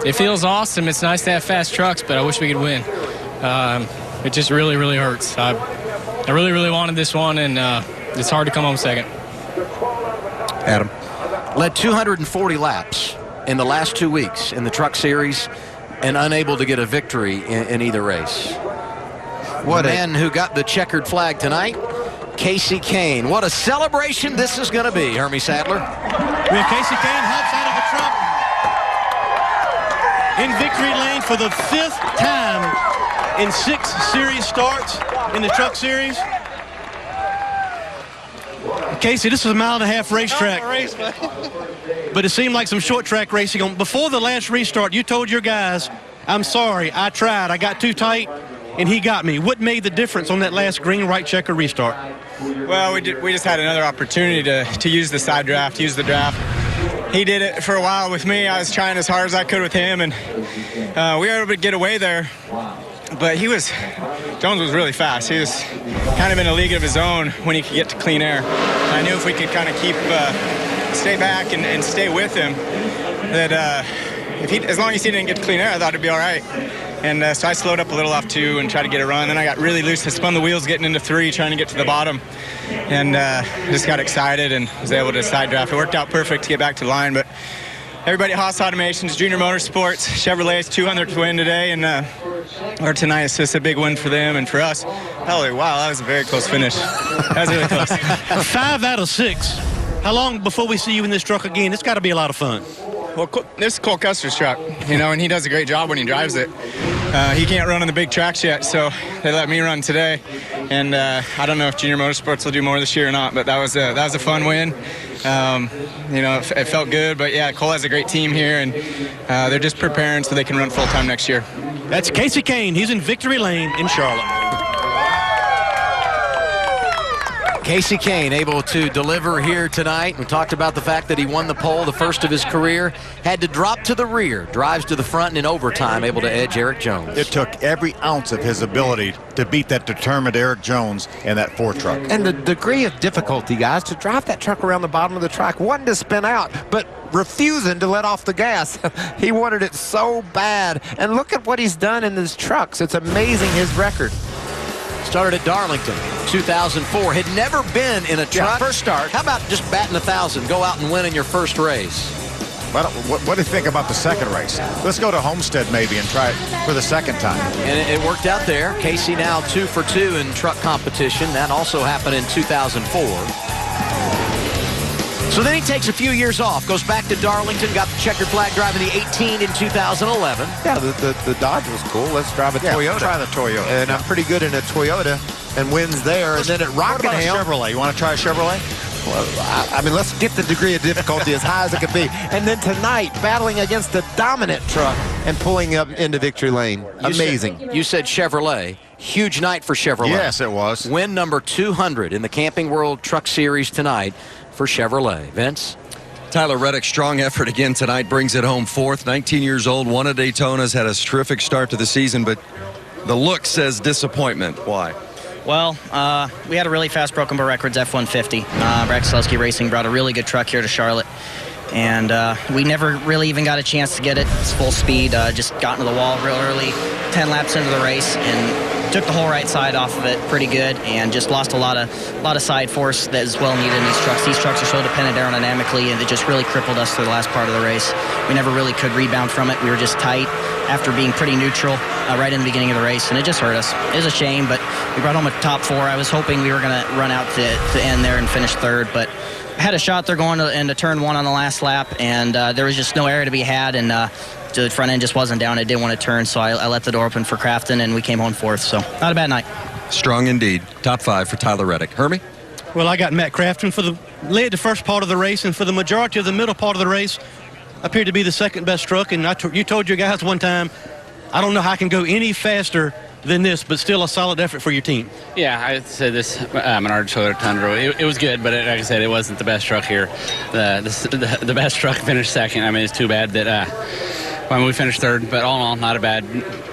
it feels awesome. It's nice to have fast trucks, but I wish we could win. It just really, really hurts. I really, really wanted this one, and it's hard to come home second. Adam. Led 240 laps in the last 2 weeks in the Truck Series and unable to get a victory in either race. What a man who got the checkered flag tonight, Casey Kane. What a celebration this is going to be, Hermie Sadler. Well, Casey Kane hops out of the truck in victory lane for the 5th time in 6 series starts in the Truck Series. Casey, this is a 1.5 mile racetrack, but it seemed like some short track racing. Before the last restart, you told your guys, I'm sorry, I tried, I got too tight, and he got me. What made the difference on that last green, white, checker restart? Well, we just had another opportunity to use the side draft, use the draft. He did it for a while with me. I was trying as hard as I could with him, and we were able to get away there. But Jones was really fast. He was kind of in a league of his own when he could get to clean air. And I knew if we could kind of stay back and stay with him, that as long as he didn't get to clean air, I thought it'd be all right. And so I slowed up a little off 2 and tried to get a run. Then I got really loose. I spun the wheels getting into 3, trying to get to the bottom. And just got excited and was able to side draft. It worked out perfect to get back to the line. But everybody at Haas Automations, Junior Motorsports, Chevrolet's 200th win today, and or tonight. It's just a big win for them and for us. Holy wow, that was a very close finish. That was really close. 5 out of 6. How long before we see you in this truck again? It's got to be a lot of fun. Well, this is Cole Custer's truck, and he does a great job when he drives it. He can't run on the big tracks yet, so they let me run today. And I don't know if Junior Motorsports will do more this year or not, but that was a fun win. It felt good, but yeah, Cole has a great team here, and they're just preparing so they can run full-time next year. That's Casey Kane. He's in victory lane in Charlotte. Casey Kane able to deliver here tonight. We talked about the fact that he won the pole, the first of his career, had to drop to the rear, drives to the front, and in overtime able to edge Eric Jones. It took every ounce of his ability to beat that determined Eric Jones in that Ford truck. And the degree of difficulty, guys, to drive that truck around the bottom of the track, wanting to spin out, but refusing to let off the gas. He wanted it so bad. And look at what he's done in his trucks. It's amazing, his record. Started at Darlington, 2004. Had never been in a truck. Yeah, first start. How about just batting 1,000? Go out and win in your first race. What do you think about the second race? Let's go to Homestead maybe and try it for the second time. And it worked out there. Casey now 2 for 2 in truck competition. That also happened in 2004. So then he takes a few years off, goes back to Darlington, got the checkered flag driving the 18 in 2011. Yeah, the Dodge was cool. Let's drive a Toyota. Try the Toyota. And I'm pretty good in a Toyota and wins there. And then at Rockingham. What about a Chevrolet? You want to try a Chevrolet? Well, I mean, let's get the degree of difficulty as high as it can be. And then tonight, battling against a dominant truck and pulling up into victory lane. Amazing. You said Chevrolet. Huge night for Chevrolet. Yes, it was. Win number 200 in the Camping World Truck Series tonight for Chevrolet. Vince? Tyler Reddick, strong effort again tonight, brings it home 4th. 19 years old, won at Daytona, has had a terrific start to the season, but the look says disappointment. Why? Well, we had a really fast Broken Bow Records F-150. Brad Keselowski Racing brought a really good truck here to Charlotte. And we never really even got a chance to get it. It's full speed, just got into the wall real early, 10 laps into the race, and took the whole right side off of it pretty good, and just lost a lot of side force that is well needed in these trucks. These trucks are so dependent aerodynamically, and it just really crippled us through the last part of the race. We never really could rebound from it. We were just tight after being pretty neutral right in the beginning of the race, and it just hurt us. It was a shame, but we brought home a top 4. I was hoping we were going to run out to end there and finish 3rd, but had a shot there going into turn 1 on the last lap, and there was just no area to be had, and the front end just wasn't down. It didn't want to turn, so I let the door open for Crafton, and we came home 4th. So not a bad night. Strong indeed. Top 5 for Tyler Reddick. Hermie? Well, I got Matt Crafton led the first part of the race, and for the majority of the middle part of the race, appeared to be the second best truck. And you told your guys one time, I don't know how I can go any faster than this, but still a solid effort for your team. Yeah, I'd say this Menard Toyota Tundra, it was good, but like I said, it wasn't the best truck here. The best truck finished second. I mean, it's too bad that when we finished 3rd, but all in all, not a bad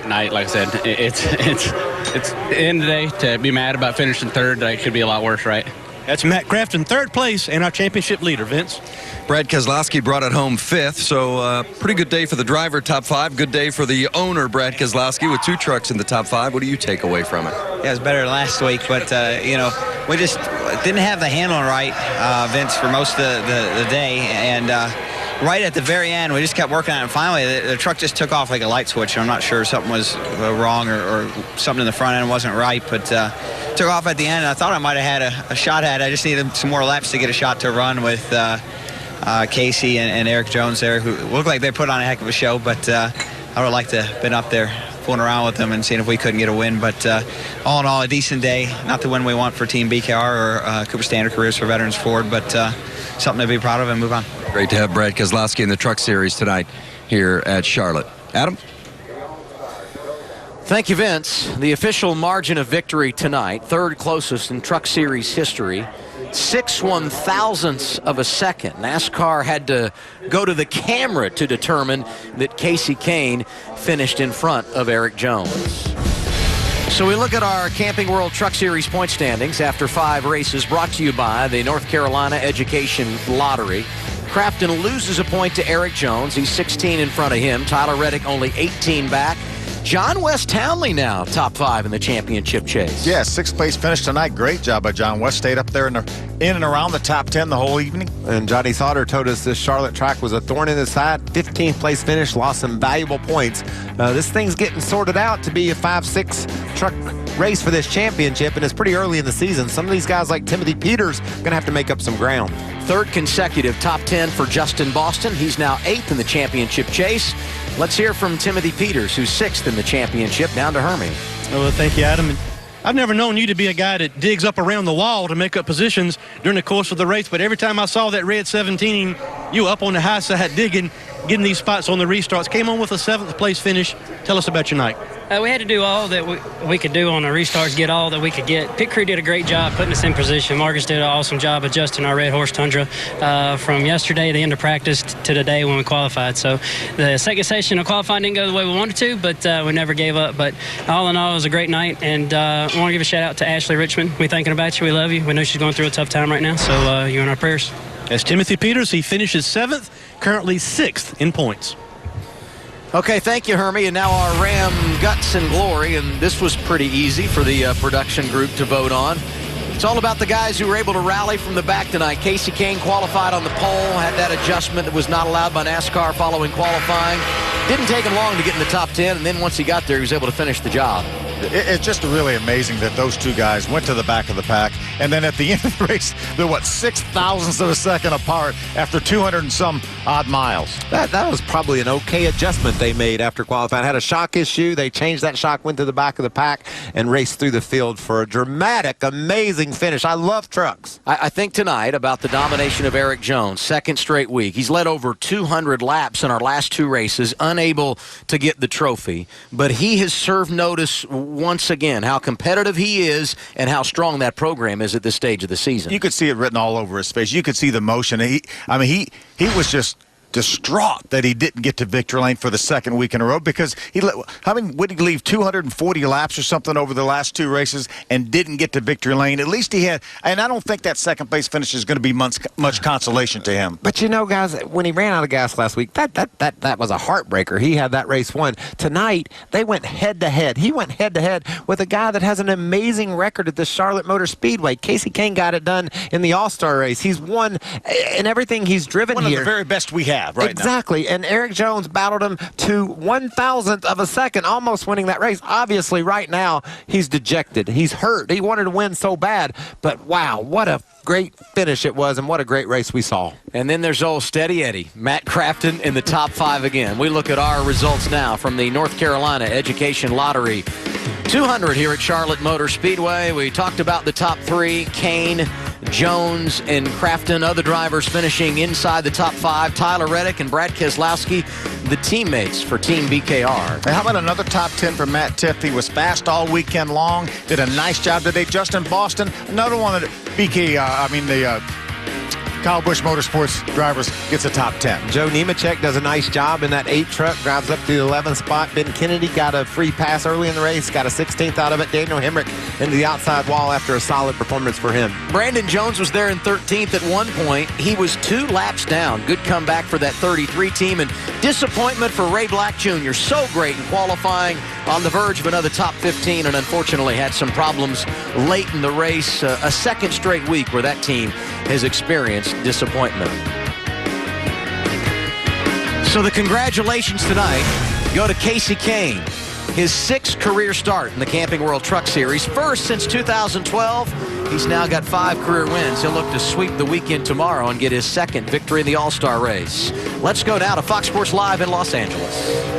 night. Like I said, it's the end of the day to be mad about finishing 3rd. It could be a lot worse, right? That's Matt Crafton, 3rd place, and our championship leader, Vince. Brad Keselowski brought it home 5th, so pretty good day for the driver, top 5. Good day for the owner, Brad Keselowski, with 2 trucks in the top 5. What do you take away from it? Yeah, it was better last week, but, we just didn't have the handling right, Vince, for most of the day, and right at the very end, we just kept working on it, and finally the truck just took off like a light switch. I'm not sure something was wrong or something in the front end wasn't right, but took off at the end, and I thought I might have had a shot at it. I just needed some more laps to get a shot to run with Casey and Eric Jones there, who looked like they put on a heck of a show, but I would have liked to have been up there fooling around with them and seeing if we couldn't get a win. But all in all, a decent day. Not the win we want for Team BKR or Cooper Standard Careers for Veterans Ford, but something to be proud of and move on. Great to have Brad Keselowski in the Truck Series tonight here at Charlotte. Adam? Thank you, Vince. The official margin of victory tonight, 3rd closest in Truck Series history. 6/1000ths of a second. NASCAR had to go to the camera to determine that Casey Kane finished in front of Eric Jones. So we look at our Camping World Truck Series point standings after 5 races, brought to you by the North Carolina Education Lottery. Crafton loses a point to Eric Jones. He's 16 in front of him. Tyler Reddick only 18 back. John West Townley now top 5 in the championship chase. Yeah, 6th place finish tonight. Great job by John West. Stayed up there in and around the top 10 the whole evening. And Johnny Sauter told us this Charlotte track was a thorn in his side. 15th place finish, lost some valuable points. This thing's getting sorted out to be a 5-6 truck race for this championship, and it's pretty early in the season. Some of these guys like Timothy Peters going to have to make up some ground. 3rd consecutive top 10 for Justin Boston. He's now 8th in the championship chase. Let's hear from Timothy Peters, who's 6th in the championship, down to Hermie. Well, thank you, Adam. I've never known you to be a guy that digs up around the wall to make up positions during the course of the race, but every time I saw that red 17, you up on the high side digging, getting these spots on the restarts. Came on with a 7th place finish. Tell us about your night. We had to do all that we could do on the restarts, get all that we could get. Pit crew did a great job putting us in position. Marcus did an awesome job adjusting our Red Horse Tundra from yesterday, the end of practice, to today when we qualified. So the second session of qualifying didn't go the way we wanted to, but we never gave up. But all in all, it was a great night, and I want to give a shout out to Ashley Richmond. We're thinking about you. We love you. We know she's going through a tough time right now, so you're in our prayers. As Timothy Peters, he finishes 7th, currently 6th in points. Okay, thank you, Hermie. And now our Ram Guts and Glory, and this was pretty easy for the production group to vote on. It's all about the guys who were able to rally from the back tonight. Casey Kane qualified on the pole, had that adjustment that was not allowed by NASCAR following qualifying. Didn't take him long to get in the top 10, and then once he got there, he was able to finish the job. It's just really amazing that those 2 guys went to the back of the pack, and then at the end of the race, they're, 6/1000ths of a second apart after 200 and some odd miles. That was probably an okay adjustment they made after qualifying. Had a shock issue. They changed that shock, went to the back of the pack, and raced through the field for a dramatic, amazing finish. I love trucks. I think tonight about the domination of Eric Jones, 2nd straight week. He's led over 200 laps in our last 2 races, unable to get the trophy, but he has served notice once again how competitive he is and how strong that program is at this stage of the season. You could see it written all over his face. You could see the motion. He was just distraught that he didn't get to victory lane for the second week in a row because would he leave 240 laps or something over the last 2 races and didn't get to victory lane? At least he had, and I don't think that second place finish is going to be much consolation to him. But you know, guys, when he ran out of gas last week, that was a heartbreaker. He had that race won. Tonight, they went head-to-head. He went head-to-head with a guy that has an amazing record at the Charlotte Motor Speedway. Casey Kane got it done in the All-Star race. He's won in everything he's driven here. One of the very best we have right now. Exactly. And Eric Jones battled him to 1,000th of a second, almost winning that race. Obviously, right now, he's dejected. He's hurt. He wanted to win so bad. But, wow, what a great finish it was, and what a great race we saw. And then there's old Steady Eddie, Matt Crafton in the top 5 again. We look at our results now from the North Carolina Education Lottery 200 here at Charlotte Motor Speedway. We talked about the top 3, Kane, Jones, and Crafton. Other drivers finishing inside the top 5, Tyler Reddick and Brad Keselowski, the teammates for Team BKR. And how about another top 10 for Matt Tiff? He was fast all weekend long, did a nice job today. Justin Boston, another one that Kyle Busch Motorsports drivers gets a top 10. Joe Nemechek does a nice job in that 8 truck, drives up to the 11th spot. Ben Kennedy got a free pass early in the race, got a 16th out of it. Daniel Hemrick into the outside wall after a solid performance for him. Brandon Jones was there in 13th at one point. He was 2 laps down. Good comeback for that 33 team, and disappointment for Ray Black Jr. So great in qualifying, on the verge of another top 15, and unfortunately had some problems late in the race. A second straight week where that team has experienced disappointment. So the congratulations tonight go to Casey Kane. His 6th career start in the Camping World Truck Series. First since 2012. He's now got 5 career wins. He'll look to sweep the weekend tomorrow and get his 2nd victory in the All-Star race. Let's go now to Fox Sports Live in Los Angeles.